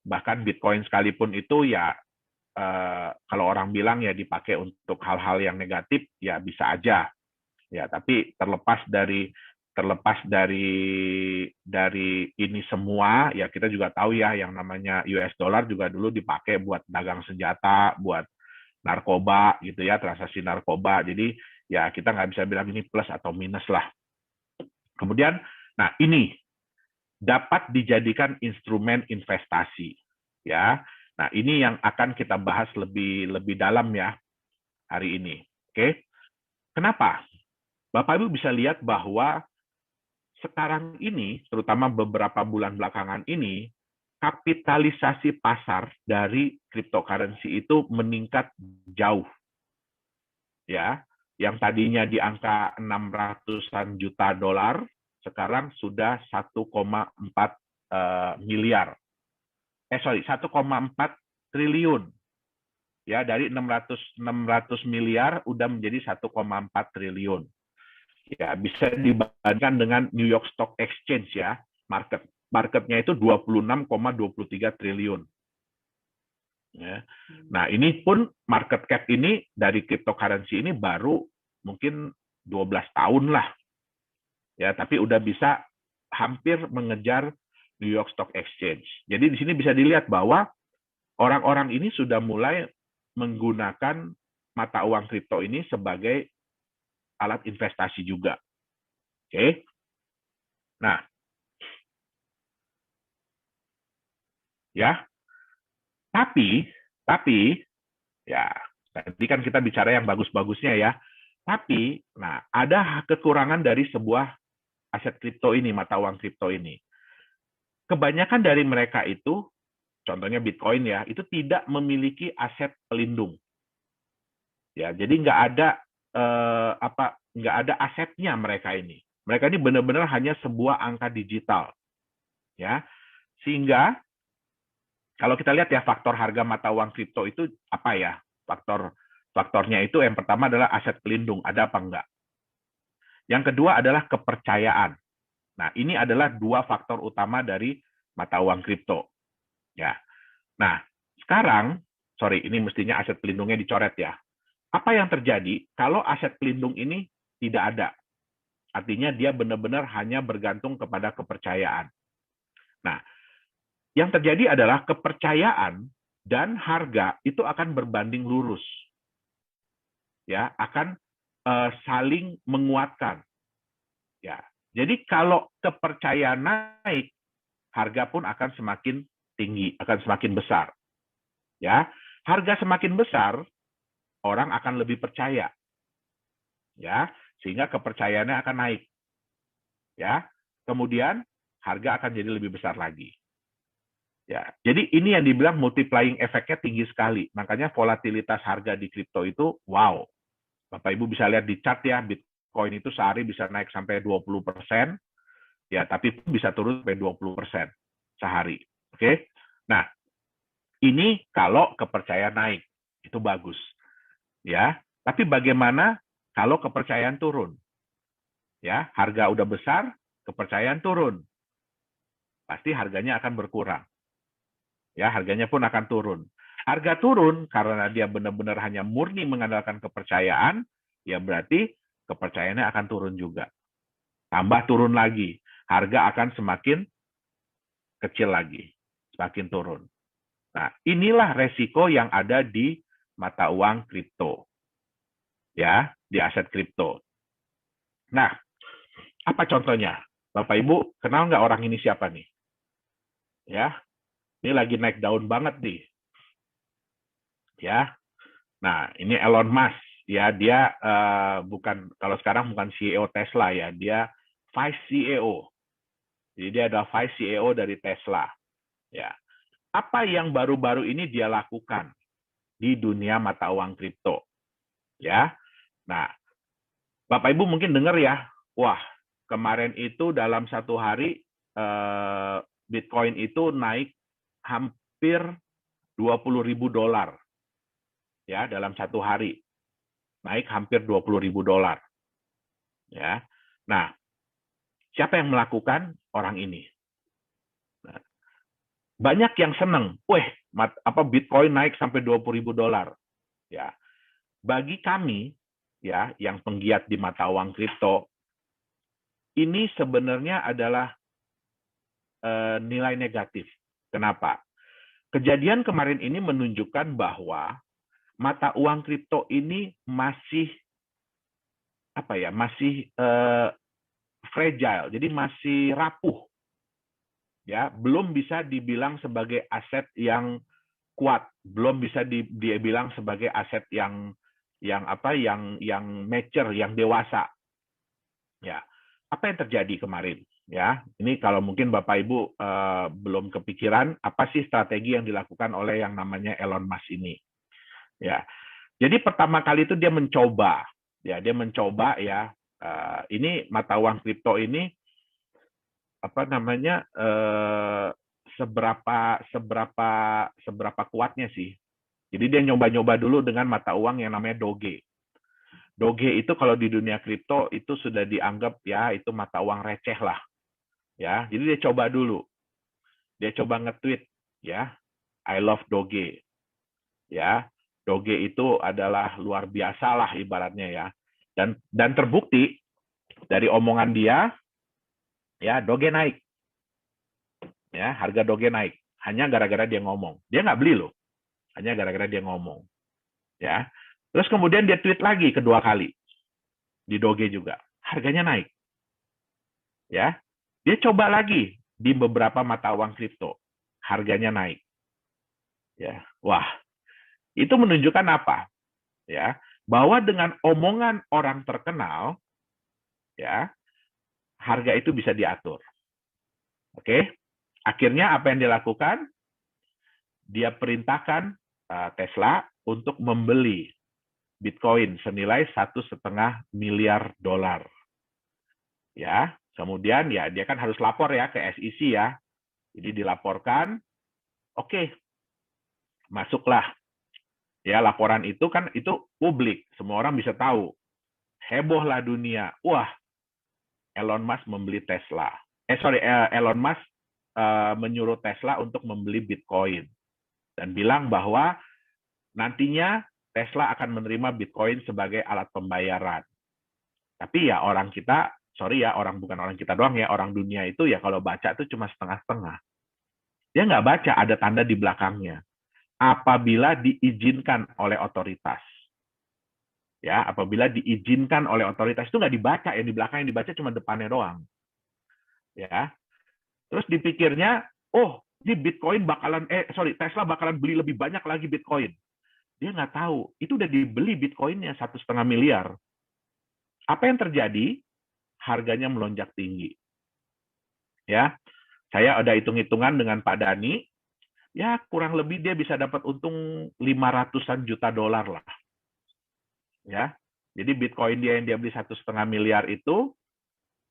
bahkan Bitcoin sekalipun itu ya kalau orang bilang ya dipakai untuk hal-hal yang negatif ya bisa aja, ya tapi terlepas dari ini semua ya kita juga tahu ya yang namanya US dollar juga dulu dipakai buat dagang senjata, buat narkoba gitu ya, transaksi narkoba. Jadi ya kita nggak bisa bilang ini plus atau minus lah. Kemudian, nah ini dapat dijadikan instrumen investasi, ya. Nah ini yang akan kita bahas lebih dalam ya hari ini. Oke, kenapa? Bapak Ibu bisa lihat bahwa sekarang ini, terutama beberapa bulan belakangan ini, kapitalisasi pasar dari cryptocurrency itu meningkat jauh, ya. Yang tadinya di angka 600-an juta dolar, sekarang sudah 1,4 miliar. 1,4 triliun. Ya, dari 600 miliar udah menjadi 1,4 triliun. Ya, bisa dibandingkan dengan New York Stock Exchange ya. Marketnya itu 26,23 triliun. Ya. Nah, ini pun market cap ini dari cryptocurrency ini baru mungkin 12 tahun lah. Ya, tapi udah bisa hampir mengejar New York Stock Exchange. Jadi di sini bisa dilihat bahwa orang-orang ini sudah mulai menggunakan mata uang kripto ini sebagai alat investasi juga. Oke. Nah, ya. Tapi ya, tadi kan kita bicara yang bagus-bagusnya ya. Tapi, nah, ada kekurangan dari sebuah aset kripto ini, mata uang kripto ini. Kebanyakan dari mereka itu, contohnya Bitcoin ya, itu tidak memiliki aset pelindung. Ya, jadi nggak ada asetnya mereka ini. Mereka ini benar-benar hanya sebuah angka digital, ya. Sehingga kalau kita lihat ya faktor harga mata uang kripto itu apa ya? Faktornya itu yang pertama adalah aset pelindung, ada apa enggak? Yang kedua adalah kepercayaan. Nah, ini adalah dua faktor utama dari mata uang kripto. Ya. Nah, sekarang, ini mestinya aset pelindungnya dicoret ya. Apa yang terjadi kalau aset pelindung ini tidak ada? Artinya dia benar-benar hanya bergantung kepada kepercayaan. Nah, yang terjadi adalah kepercayaan dan harga itu akan berbanding lurus. Ya, akan saling menguatkan. Ya. Jadi kalau kepercayaan naik, harga pun akan semakin tinggi, akan semakin besar. Ya, harga semakin besar, orang akan lebih percaya. Ya, sehingga kepercayaannya akan naik. Ya. Kemudian harga akan jadi lebih besar lagi. Ya, jadi ini yang dibilang multiplying efeknya tinggi sekali. Makanya volatilitas harga di kripto itu wow. Bapak Ibu bisa lihat di chart ya, Bitcoin itu sehari bisa naik sampai 20%, ya tapi bisa turun sampai 20% sehari. Oke. Nah, ini kalau kepercayaan naik, itu bagus. Ya, tapi bagaimana kalau kepercayaan turun? Ya, harga udah besar, kepercayaan turun. Pasti harganya akan berkurang. Ya, harganya pun akan turun. Harga turun karena dia benar-benar hanya murni mengandalkan kepercayaan, ya berarti kepercayaannya akan turun juga. Tambah turun lagi, harga akan semakin kecil lagi, semakin turun. Nah, inilah resiko yang ada di mata uang kripto. Ya, di aset kripto. Nah, apa contohnya? Bapak Ibu, kenal nggak orang ini siapa nih? Ya, ini lagi naik daun banget nih. Ya, nah ini Elon Musk. Ya, dia kalau sekarang bukan CEO Tesla ya, dia Vice CEO. Jadi dia adalah Vice CEO dari Tesla. Ya, apa yang baru-baru ini dia lakukan di dunia mata uang kripto? Ya, nah Bapak Ibu mungkin dengar ya, wah kemarin itu dalam satu hari Bitcoin itu naik hampir $20.000 ya dalam satu hari, naik hampir $20.000 ya. Nah, siapa yang melakukan? Orang ini. Nah, banyak yang seneng, Bitcoin naik sampai $20.000 ya. Bagi kami ya yang penggiat di mata uang kripto, ini sebenarnya adalah nilai negatif. Kenapa? Kejadian kemarin ini menunjukkan bahwa mata uang kripto ini masih fragile, jadi masih rapuh, ya, belum bisa dibilang sebagai aset yang kuat, belum bisa dibilang sebagai aset yang mature, yang dewasa, ya. Apa yang terjadi kemarin? Ya, ini kalau mungkin Bapak Ibu belum kepikiran apa sih strategi yang dilakukan oleh yang namanya Elon Musk ini. Ya, jadi pertama kali itu dia mencoba ya, ini mata uang kripto ini seberapa kuatnya sih. Jadi dia nyoba-nyoba dulu dengan mata uang yang namanya Doge. Doge itu kalau di dunia kripto itu sudah dianggap ya itu mata uang receh lah. Ya, jadi dia coba dulu. Dia coba nge-tweet ya, I love Doge. Ya, Doge itu adalah luar biasa lah ibaratnya ya. Dan terbukti dari omongan dia ya, Doge naik. Ya, harga Doge naik hanya gara-gara dia ngomong. Dia nggak beli loh. Hanya gara-gara dia ngomong. Ya. Terus kemudian dia tweet lagi kedua kali. Di Doge juga. Harganya naik. Ya. Dia coba lagi di beberapa mata uang kripto, harganya naik. Ya, wah, itu menunjukkan apa? Ya, bahwa dengan omongan orang terkenal, ya, harga itu bisa diatur. Oke, akhirnya apa yang dilakukan? Dia perintahkan Tesla untuk membeli Bitcoin senilai $1,5 miliar. Ya, kemudian ya dia kan harus lapor ya ke SEC ya. Jadi dilaporkan, oke, masuklah. Ya, laporan itu kan itu publik, semua orang bisa tahu. Hebohlah dunia. Wah, Elon Musk membeli Tesla. Elon Musk menyuruh Tesla untuk membeli Bitcoin dan bilang bahwa nantinya Tesla akan menerima Bitcoin sebagai alat pembayaran. Tapi ya orang kita, bukan orang kita doang ya, orang dunia itu ya kalau baca itu cuma setengah-setengah. Dia nggak baca ada tanda di belakangnya. Apabila diizinkan oleh otoritas. Ya, apabila diizinkan oleh otoritas itu nggak dibaca, yang di belakang yang dibaca cuma depannya doang. Ya. Terus dipikirnya, ini Bitcoin Tesla bakalan beli lebih banyak lagi Bitcoin. Dia nggak tahu, itu udah dibeli Bitcoinnya $1,5 miliar. Apa yang terjadi? Harganya melonjak tinggi. Ya, saya ada hitung-hitungan dengan Pak Dani, ya kurang lebih dia bisa dapat untung $500-an juta lah. Ya, jadi Bitcoin dia yang dia beli $1,5 miliar itu,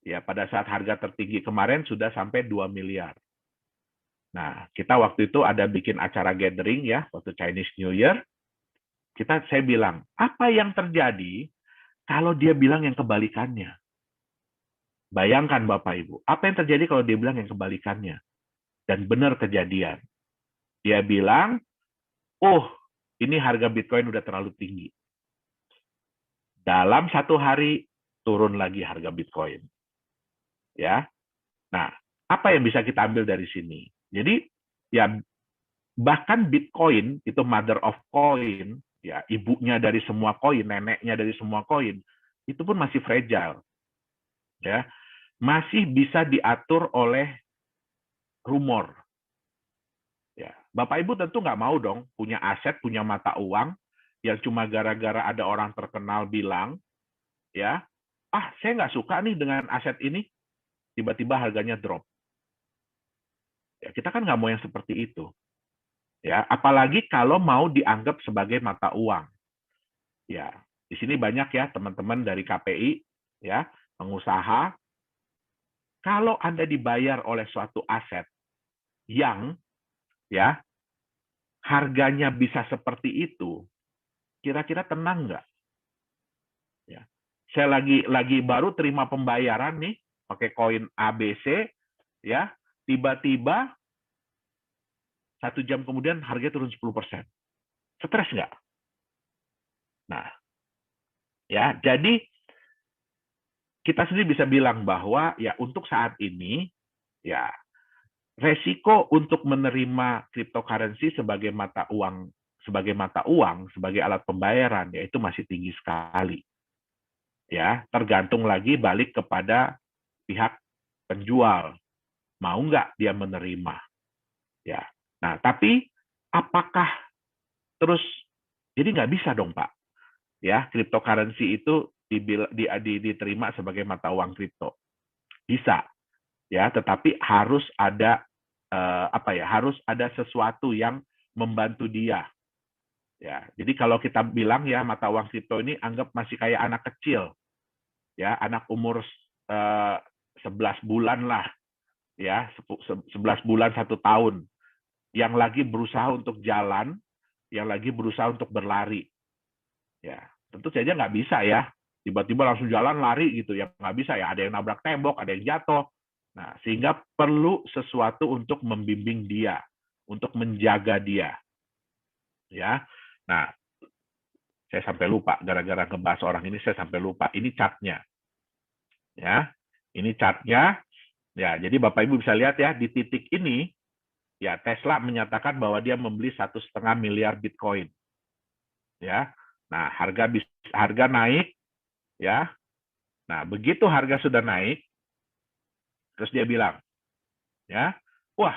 ya pada saat harga tertinggi kemarin sudah sampai 2 miliar. Nah, kita waktu itu ada bikin acara gathering ya, waktu Chinese New Year. Saya bilang, apa yang terjadi kalau dia bilang yang kebalikannya? Bayangkan Bapak Ibu, apa yang terjadi kalau dia bilang yang kebalikannya? Dan benar kejadian. Dia bilang, ini harga Bitcoin udah terlalu tinggi. Dalam satu hari, turun lagi harga Bitcoin. Ya, nah, apa yang bisa kita ambil dari sini? Jadi, ya bahkan Bitcoin itu mother of coin, ya ibunya dari semua koin, neneknya dari semua koin, itu pun masih fragile. Ya, masih bisa diatur oleh rumor. Ya, Bapak Ibu tentu nggak mau dong punya aset, punya mata uang yang cuma gara-gara ada orang terkenal bilang, ya, saya nggak suka nih dengan aset ini, tiba-tiba harganya drop. Ya, kita kan nggak mau yang seperti itu. Ya, apalagi kalau mau dianggap sebagai mata uang. Ya, di sini banyak ya teman-teman dari KPI, ya, pengusaha. kalau Anda dibayar oleh suatu aset yang ya harganya bisa seperti itu, kira-kira tenang nggak? Ya. Saya lagi baru terima pembayaran nih pakai koin ABC, ya, tiba-tiba 1 jam kemudian harga turun 10%. Stres nggak? Nah, ya, jadi kita sendiri bisa bilang bahwa ya untuk saat ini ya resiko untuk menerima cryptocurrency sebagai mata uang, sebagai alat pembayaran, ya itu masih tinggi sekali. Ya, tergantung lagi balik kepada pihak penjual, mau nggak dia menerima. Ya, nah tapi apakah terus jadi nggak bisa dong Pak? Ya, cryptocurrency itu diterima sebagai mata uang kripto. Bisa, ya, tetapi harus ada harus ada sesuatu yang membantu dia. Ya, jadi kalau kita bilang ya mata uang kripto ini anggap masih kayak anak kecil, ya, anak umur 11 bulan lah, ya, 11 bulan 1 tahun, yang lagi berusaha untuk jalan, yang lagi berusaha untuk berlari. Ya, tentu saja nggak bisa ya, tiba-tiba langsung jalan lari gitu ya, nggak bisa ya, ada yang nabrak tembok, ada yang jatuh. Nah, sehingga perlu sesuatu untuk membimbing dia, untuk menjaga dia. Ya, nah, saya sampai lupa, gara-gara ngebahas orang ini saya sampai lupa. Ini chartnya, ya, ini chartnya. Ya, jadi Bapak Ibu bisa lihat ya di titik ini, ya Tesla menyatakan bahwa dia membeli 1,5 miliar Bitcoin. Ya, nah harga naik, ya. Nah begitu harga sudah naik, terus dia bilang, ya, wah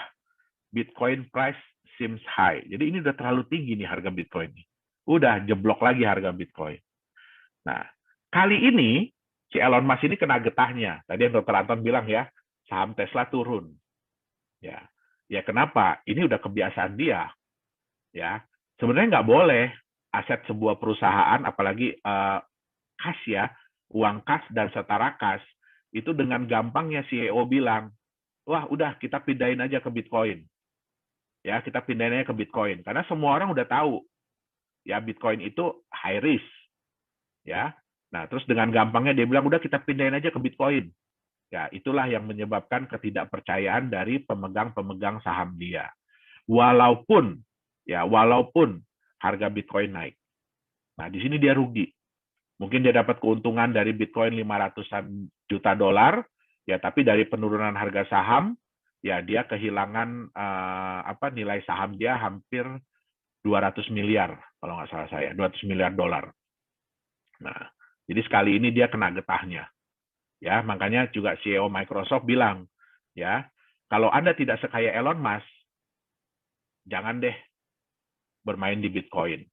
Bitcoin price seems high. Jadi ini udah terlalu tinggi nih harga Bitcoin ini. Udah jeblok lagi harga Bitcoin. Nah kali ini si Elon Musk ini kena getahnya. Tadi yang Dr. Anton bilang ya, saham Tesla turun. Ya, ya kenapa? Ini udah kebiasaan dia. Ya, sebenarnya nggak boleh aset sebuah perusahaan, apalagi kas ya, uang kas dan setara kas, itu dengan gampangnya CEO bilang, wah udah kita pindahin aja ke Bitcoin. Ya, kita pindahin aja ke Bitcoin. Karena semua orang udah tahu, ya Bitcoin itu high risk. Ya, nah terus dengan gampangnya dia bilang, udah kita pindahin aja ke Bitcoin. Ya, itulah yang menyebabkan ketidakpercayaan dari pemegang-pemegang saham dia. Walaupun harga Bitcoin naik. Nah, di sini dia rugi. Mungkin dia dapat keuntungan dari Bitcoin 500 juta dolar, ya tapi dari penurunan harga saham, ya dia kehilangan nilai saham dia hampir 200 miliar, kalau nggak salah saya, 200 miliar dolar. Nah, jadi sekali ini dia kena getahnya. Ya, makanya juga CEO Microsoft bilang, ya, kalau Anda tidak sekaya Elon Musk, jangan deh bermain di Bitcoin.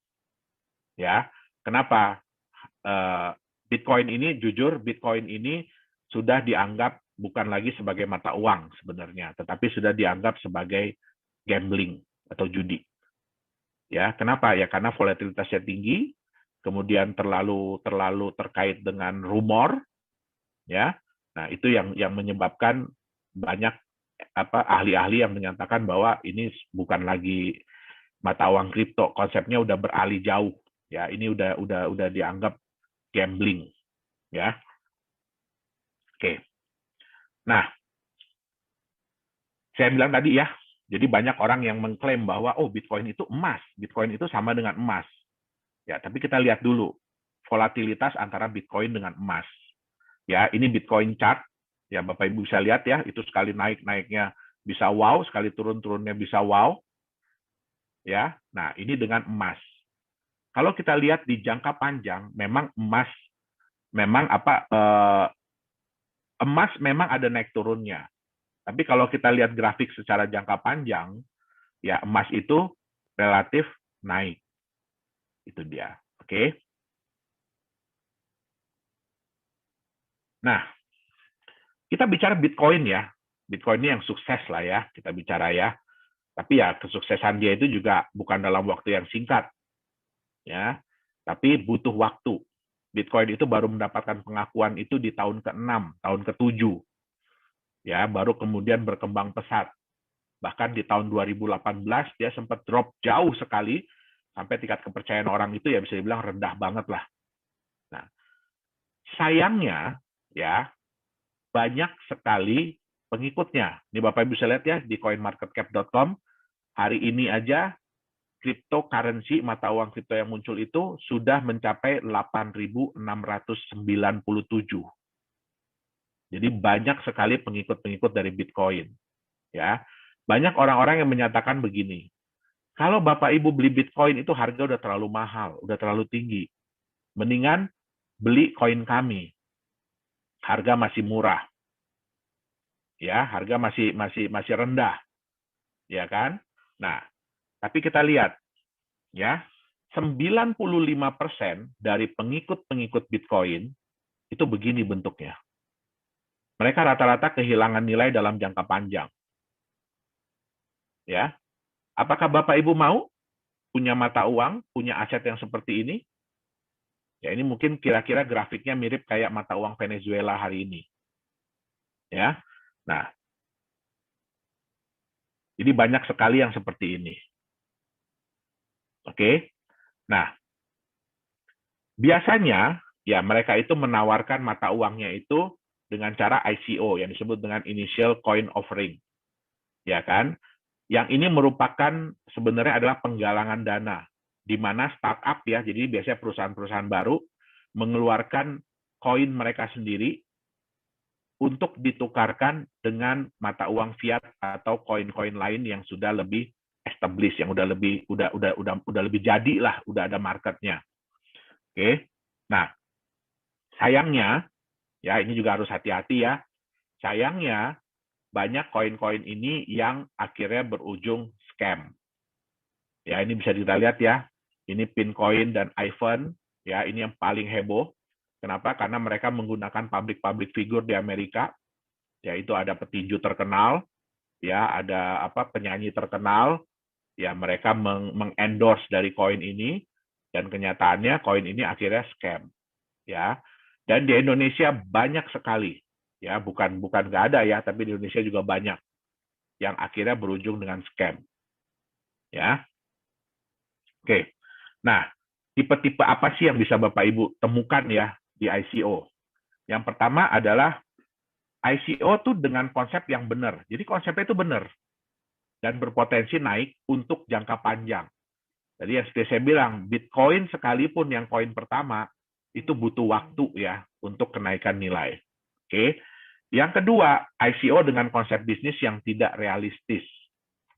Ya, kenapa? Bitcoin ini, jujur, Bitcoin ini sudah dianggap bukan lagi sebagai mata uang sebenarnya, tetapi sudah dianggap sebagai gambling atau judi. Ya, kenapa? Ya karena volatilitasnya tinggi, kemudian terlalu terkait dengan rumor, ya. Nah, itu yang menyebabkan banyak ahli-ahli yang menyatakan bahwa ini bukan lagi mata uang kripto, konsepnya udah beralih jauh. Ya, ini udah dianggap gambling, ya. Oke. Nah, saya bilang tadi ya, jadi banyak orang yang mengklaim bahwa oh Bitcoin itu emas, Bitcoin itu sama dengan emas. Ya, tapi kita lihat dulu volatilitas antara Bitcoin dengan emas. Ya, ini Bitcoin chart. Ya, Bapak Ibu bisa lihat ya, itu sekali naiknya bisa wow, sekali turunnya bisa wow. Ya, nah ini dengan emas. Kalau kita lihat di jangka panjang, memang emas memang ada naik turunnya. Tapi kalau kita lihat grafik secara jangka panjang, ya emas itu relatif naik. Itu dia. Oke. Nah, kita bicara Bitcoin ya. Bitcoin ini yang sukses lah ya, kita bicara ya. Tapi ya kesuksesan dia itu juga bukan dalam waktu yang singkat. Ya. Tapi butuh waktu. Bitcoin itu baru mendapatkan pengakuan itu di tahun ke-6, tahun ke-7. Ya, baru kemudian berkembang pesat. Bahkan di tahun 2018 dia sempat drop jauh sekali sampai tingkat kepercayaan orang itu ya bisa dibilang rendah banget lah. Nah, sayangnya ya banyak sekali pengikutnya. Ini Bapak Ibu bisa lihat ya di coinmarketcap.com hari ini aja cryptocurrency mata uang kripto yang muncul itu sudah mencapai 8.697. Jadi banyak sekali pengikut-pengikut dari Bitcoin. Ya, banyak orang-orang yang menyatakan begini, kalau Bapak Ibu beli Bitcoin itu harga udah terlalu mahal, udah terlalu tinggi. Mendingan beli koin kami. Harga masih murah. Ya, harga masih rendah. Ya kan? Nah, tapi kita lihat ya, 95% dari pengikut-pengikut Bitcoin itu begini bentuknya. Mereka rata-rata kehilangan nilai dalam jangka panjang. Ya. Apakah Bapak Ibu mau punya mata uang, punya aset yang seperti ini? Ya, ini mungkin kira-kira grafiknya mirip kayak mata uang Venezuela hari ini. Ya. Nah, jadi banyak sekali yang seperti ini. Oke. Nah, biasanya ya mereka itu menawarkan mata uangnya itu dengan cara ICO yang disebut dengan Initial Coin Offering. Ya kan? Yang ini merupakan sebenarnya adalah penggalangan dana di mana startup ya, jadi biasanya perusahaan-perusahaan baru mengeluarkan koin mereka sendiri untuk ditukarkan dengan mata uang fiat atau koin-koin lain yang sudah lebih established, yang udah lebih jadi lah, udah ada marketnya. Oke. Nah, sayangnya ya ini juga harus hati-hati ya. Sayangnya banyak koin-koin ini yang akhirnya berujung scam. Ya, ini bisa kita lihat ya. Ini Pincoin dan iPhone, ya, ini yang paling heboh. Kenapa? Karena mereka menggunakan public figure di Amerika. Yaitu ada petinju terkenal, ya, ada penyanyi terkenal, ya mereka mengendorse dari koin ini dan kenyataannya koin ini akhirnya scam. Ya. Dan di Indonesia banyak sekali, ya, bukan nggak ada ya, tapi di Indonesia juga banyak yang akhirnya berujung dengan scam. Ya. Oke. Nah, tipe-tipe apa sih yang bisa Bapak Ibu temukan ya di ICO? Yang pertama adalah ICO tuh dengan konsep yang benar. Jadi konsepnya itu benar dan berpotensi naik untuk jangka panjang. Jadi yang seperti saya bilang, Bitcoin sekalipun yang koin pertama itu butuh waktu ya untuk kenaikan nilai. Oke. Yang kedua, ICO dengan konsep bisnis yang tidak realistis.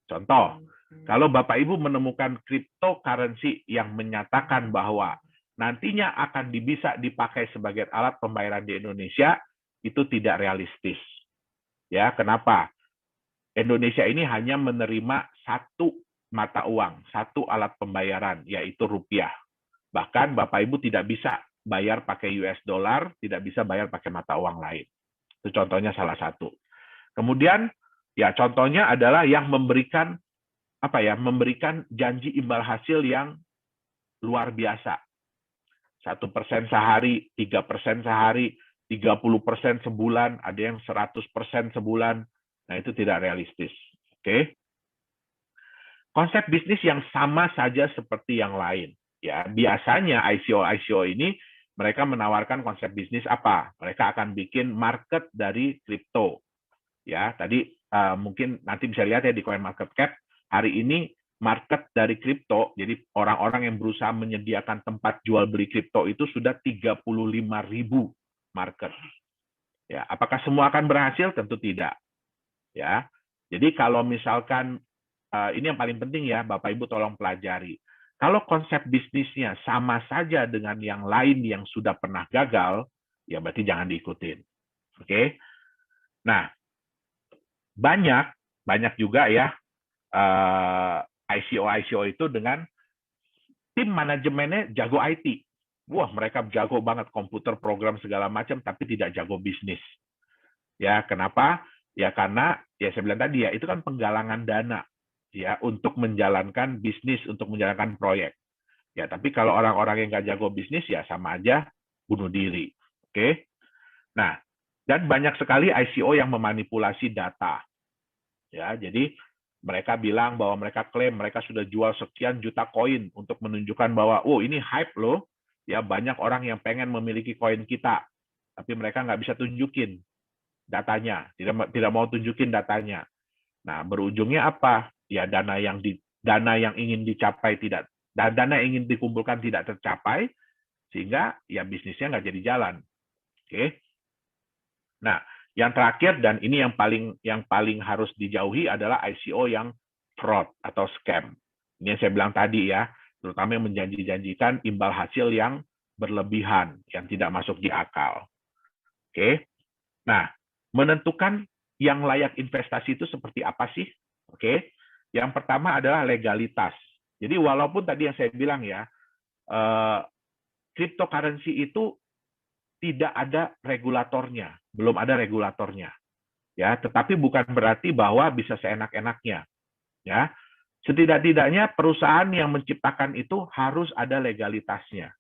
Contoh, kalau Bapak Ibu menemukan cryptocurrency yang menyatakan bahwa nantinya akan bisa dipakai sebagai alat pembayaran di Indonesia, itu tidak realistis. Ya, kenapa? Indonesia ini hanya menerima satu mata uang, satu alat pembayaran, yaitu rupiah. Bahkan Bapak Ibu tidak bisa bayar pakai US dollar, tidak bisa bayar pakai mata uang lain. Itu contohnya salah satu. Kemudian, ya contohnya adalah yang memberikan memberikan janji imbal hasil yang luar biasa. 1% sehari, 3% sehari, 30% sebulan, ada yang 100% sebulan. Nah, itu tidak realistis. Oke. Konsep bisnis yang sama saja seperti yang lain. Ya, biasanya ICO ini mereka menawarkan konsep bisnis apa? Mereka akan bikin market dari kripto. Ya, tadi mungkin nanti bisa lihat ya di CoinMarketCap hari ini market dari kripto, jadi orang-orang yang berusaha menyediakan tempat jual beli kripto itu sudah 35.000 market. Ya, apakah semua akan berhasil? Tentu tidak. Ya, jadi kalau misalkan ini yang paling penting ya, Bapak Ibu tolong pelajari. Kalau konsep bisnisnya sama saja dengan yang lain yang sudah pernah gagal, ya berarti jangan diikutin. Oke? Nah, banyak juga ya ICO itu dengan tim manajemennya jago IT. Wah, mereka jago banget komputer, program segala macam, tapi tidak jago bisnis. Ya, kenapa? Ya karena ya saya bilang tadi ya itu kan penggalangan dana ya untuk menjalankan bisnis, untuk menjalankan proyek. Ya, tapi kalau orang-orang yang nggak jago bisnis ya sama aja bunuh diri. Oke? Nah, Dan banyak sekali ICO yang memanipulasi data. Ya, jadi mereka bilang bahwa mereka klaim mereka sudah jual sekian juta koin untuk menunjukkan bahwa oh ini hype loh, ya banyak orang yang pengen memiliki koin kita, tapi mereka nggak bisa tunjukin datanya, tidak mau tunjukin datanya. Nah, berujungnya apa? Ya dana yang ingin dicapai tidak, dana yang ingin dikumpulkan tidak tercapai, sehingga ya bisnisnya nggak jadi jalan. Oke. Nah, yang terakhir dan ini yang paling harus dijauhi adalah ICO yang fraud atau scam. Ini yang saya bilang tadi ya, terutama yang menjanji-janjikan imbal hasil yang berlebihan, yang tidak masuk di akal. Oke. Nah, menentukan yang layak investasi itu seperti apa sih? Oke. Yang pertama adalah legalitas. Jadi walaupun tadi yang saya bilang ya, cryptocurrency itu tidak ada regulatornya, belum ada regulatornya. Ya, tetapi bukan berarti bahwa bisa seenak-enaknya. Ya. Setidak-tidaknya perusahaan yang menciptakan itu harus ada legalitasnya.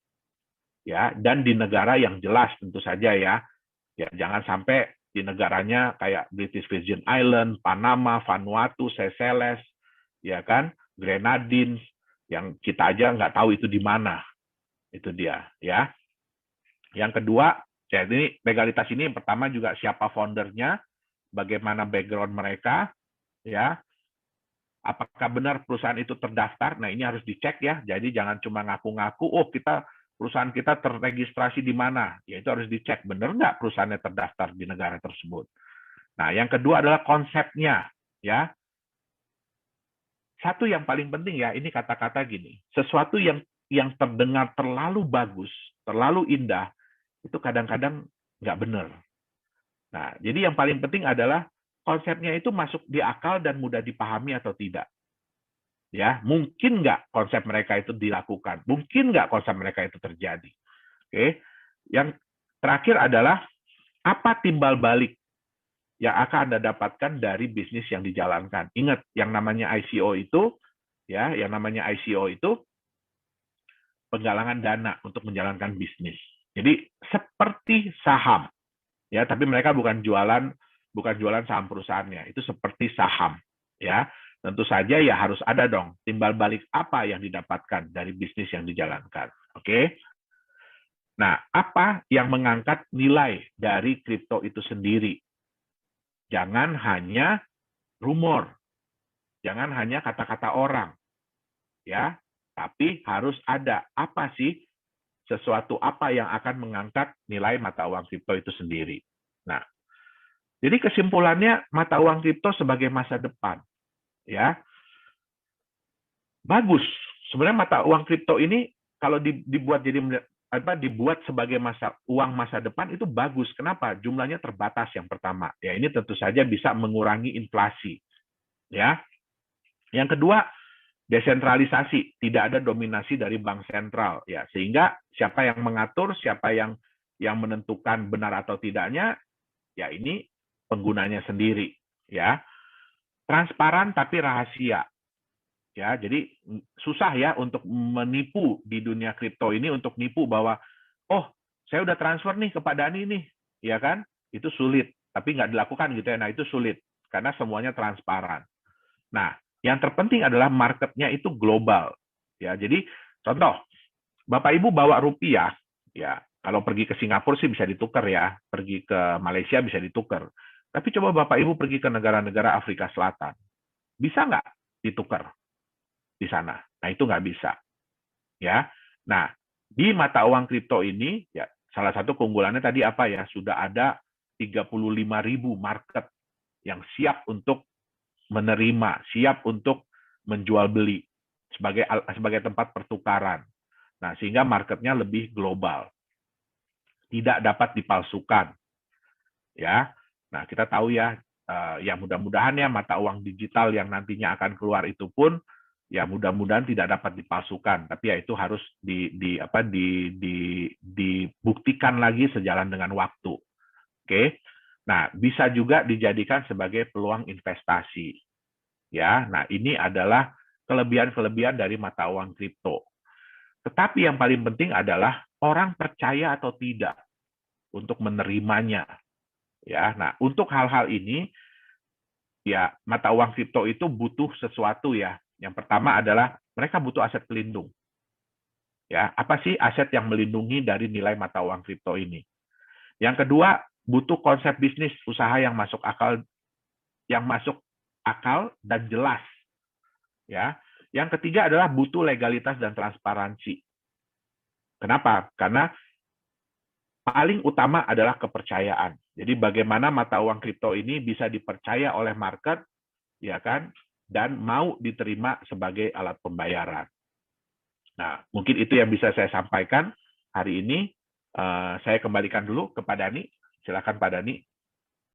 Ya, dan di negara yang jelas tentu saja ya. Ya, jangan sampai di negaranya kayak British Virgin Island, Panama, Vanuatu, Seychelles, ya kan, Grenadines, yang kita aja nggak tahu itu di mana. Itu dia, ya. Yang kedua, ya ini legalitas ini yang pertama juga siapa foundernya, bagaimana background mereka, ya. Apakah benar perusahaan itu terdaftar? Nah, ini harus dicek ya. Jadi jangan cuma ngaku-ngaku, oh perusahaan kita terregistrasi di mana? Ya itu harus dicek benar nggak perusahaannya terdaftar di negara tersebut. Nah, yang kedua adalah konsepnya, ya. Satu yang paling penting ya, ini kata-kata gini, sesuatu yang terdengar terlalu bagus, terlalu indah, itu kadang-kadang nggak benar. Nah, jadi yang paling penting adalah konsepnya itu masuk di akal dan mudah dipahami atau tidak. Ya, mungkin nggak konsep mereka itu dilakukan, mungkin nggak konsep mereka itu terjadi. Oke, yang terakhir adalah apa timbal balik yang akan Anda dapatkan dari bisnis yang dijalankan. Ingat, yang namanya ICO itu, ya, yang namanya ICO itu penggalangan dana untuk menjalankan bisnis. Jadi seperti saham, ya, tapi mereka bukan jualan saham perusahaannya, itu seperti saham, ya. Tentu saja ya harus ada dong timbal balik apa yang didapatkan dari bisnis yang dijalankan. Oke. Nah, apa yang mengangkat nilai dari kripto itu sendiri? Jangan hanya rumor, jangan hanya kata-kata orang, ya, tapi harus ada apa sih sesuatu apa yang akan mengangkat nilai mata uang kripto itu sendiri. Nah, jadi kesimpulannya mata uang kripto sebagai masa depan, ya, bagus. Sebenarnya mata uang kripto ini kalau dibuat sebagai uang masa depan itu bagus. Kenapa? Jumlahnya terbatas yang pertama. Ya, ini tentu saja bisa mengurangi inflasi. Ya. Yang kedua, desentralisasi, tidak ada dominasi dari bank sentral. Ya, sehingga siapa yang mengatur, siapa yang menentukan benar atau tidaknya, ya ini penggunanya sendiri. Ya. Transparan tapi rahasia. Ya, jadi susah ya untuk menipu di dunia kripto ini, untuk nipu bahwa oh saya udah transfer nih ke Pak Dani nih, ya kan? Itu sulit, tapi nggak dilakukan gitu ya. Nah itu sulit karena semuanya transparan. Nah yang terpenting adalah marketnya itu global, ya. Jadi contoh, Bapak Ibu bawa rupiah, ya kalau pergi ke Singapura sih bisa ditukar ya, pergi ke Malaysia bisa ditukar. Tapi coba Bapak Ibu pergi ke negara-negara Afrika Selatan, bisa nggak ditukar di sana? Nah, itu nggak bisa. Ya. Nah, di mata uang kripto ini, ya salah satu keunggulannya tadi apa ya? Sudah ada 35.000 market yang siap untuk menerima, siap untuk menjual beli sebagai tempat pertukaran. Nah, sehingga marketnya lebih global. Tidak dapat dipalsukan. Ya. Nah, kita tahu ya, ya mudah-mudahan ya mata uang digital yang nantinya akan keluar itu pun ya mudah-mudahan tidak dapat dipalsukan, tapi ya itu harus dibuktikan lagi sejalan dengan waktu. Oke. Nah, bisa juga dijadikan sebagai peluang investasi. Ya, nah ini adalah kelebihan-kelebihan dari mata uang kripto. Tetapi yang paling penting adalah orang percaya atau tidak untuk menerimanya. Ya, nah untuk hal-hal ini ya mata uang kripto itu butuh sesuatu ya. Yang pertama adalah mereka butuh aset pelindung. Ya, apa sih aset yang melindungi dari nilai mata uang kripto ini? Yang kedua, butuh konsep bisnis usaha yang masuk akal dan jelas. Ya. Yang ketiga adalah butuh legalitas dan transparansi. Kenapa? Karena paling utama adalah kepercayaan. Jadi bagaimana mata uang kripto ini bisa dipercaya oleh market, ya kan, dan mau diterima sebagai alat pembayaran. Nah, mungkin itu yang bisa saya sampaikan hari ini. Saya kembalikan dulu ke Pak Dhani. Silakan Pak Dhani.